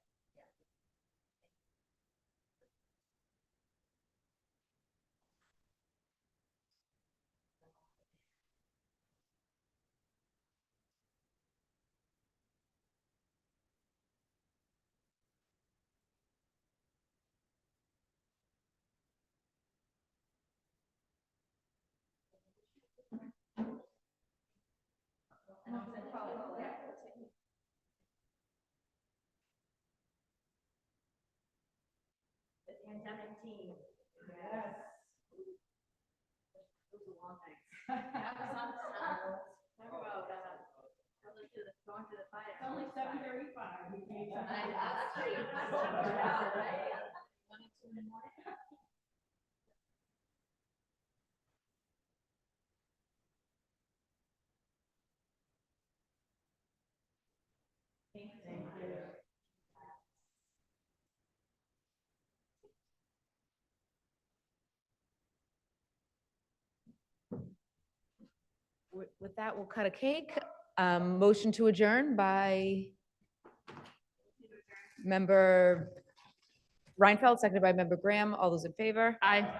With that, we'll cut a cake. Motion to adjourn by Member Reinfeld, seconded by Member Graham. All those in favor? Aye.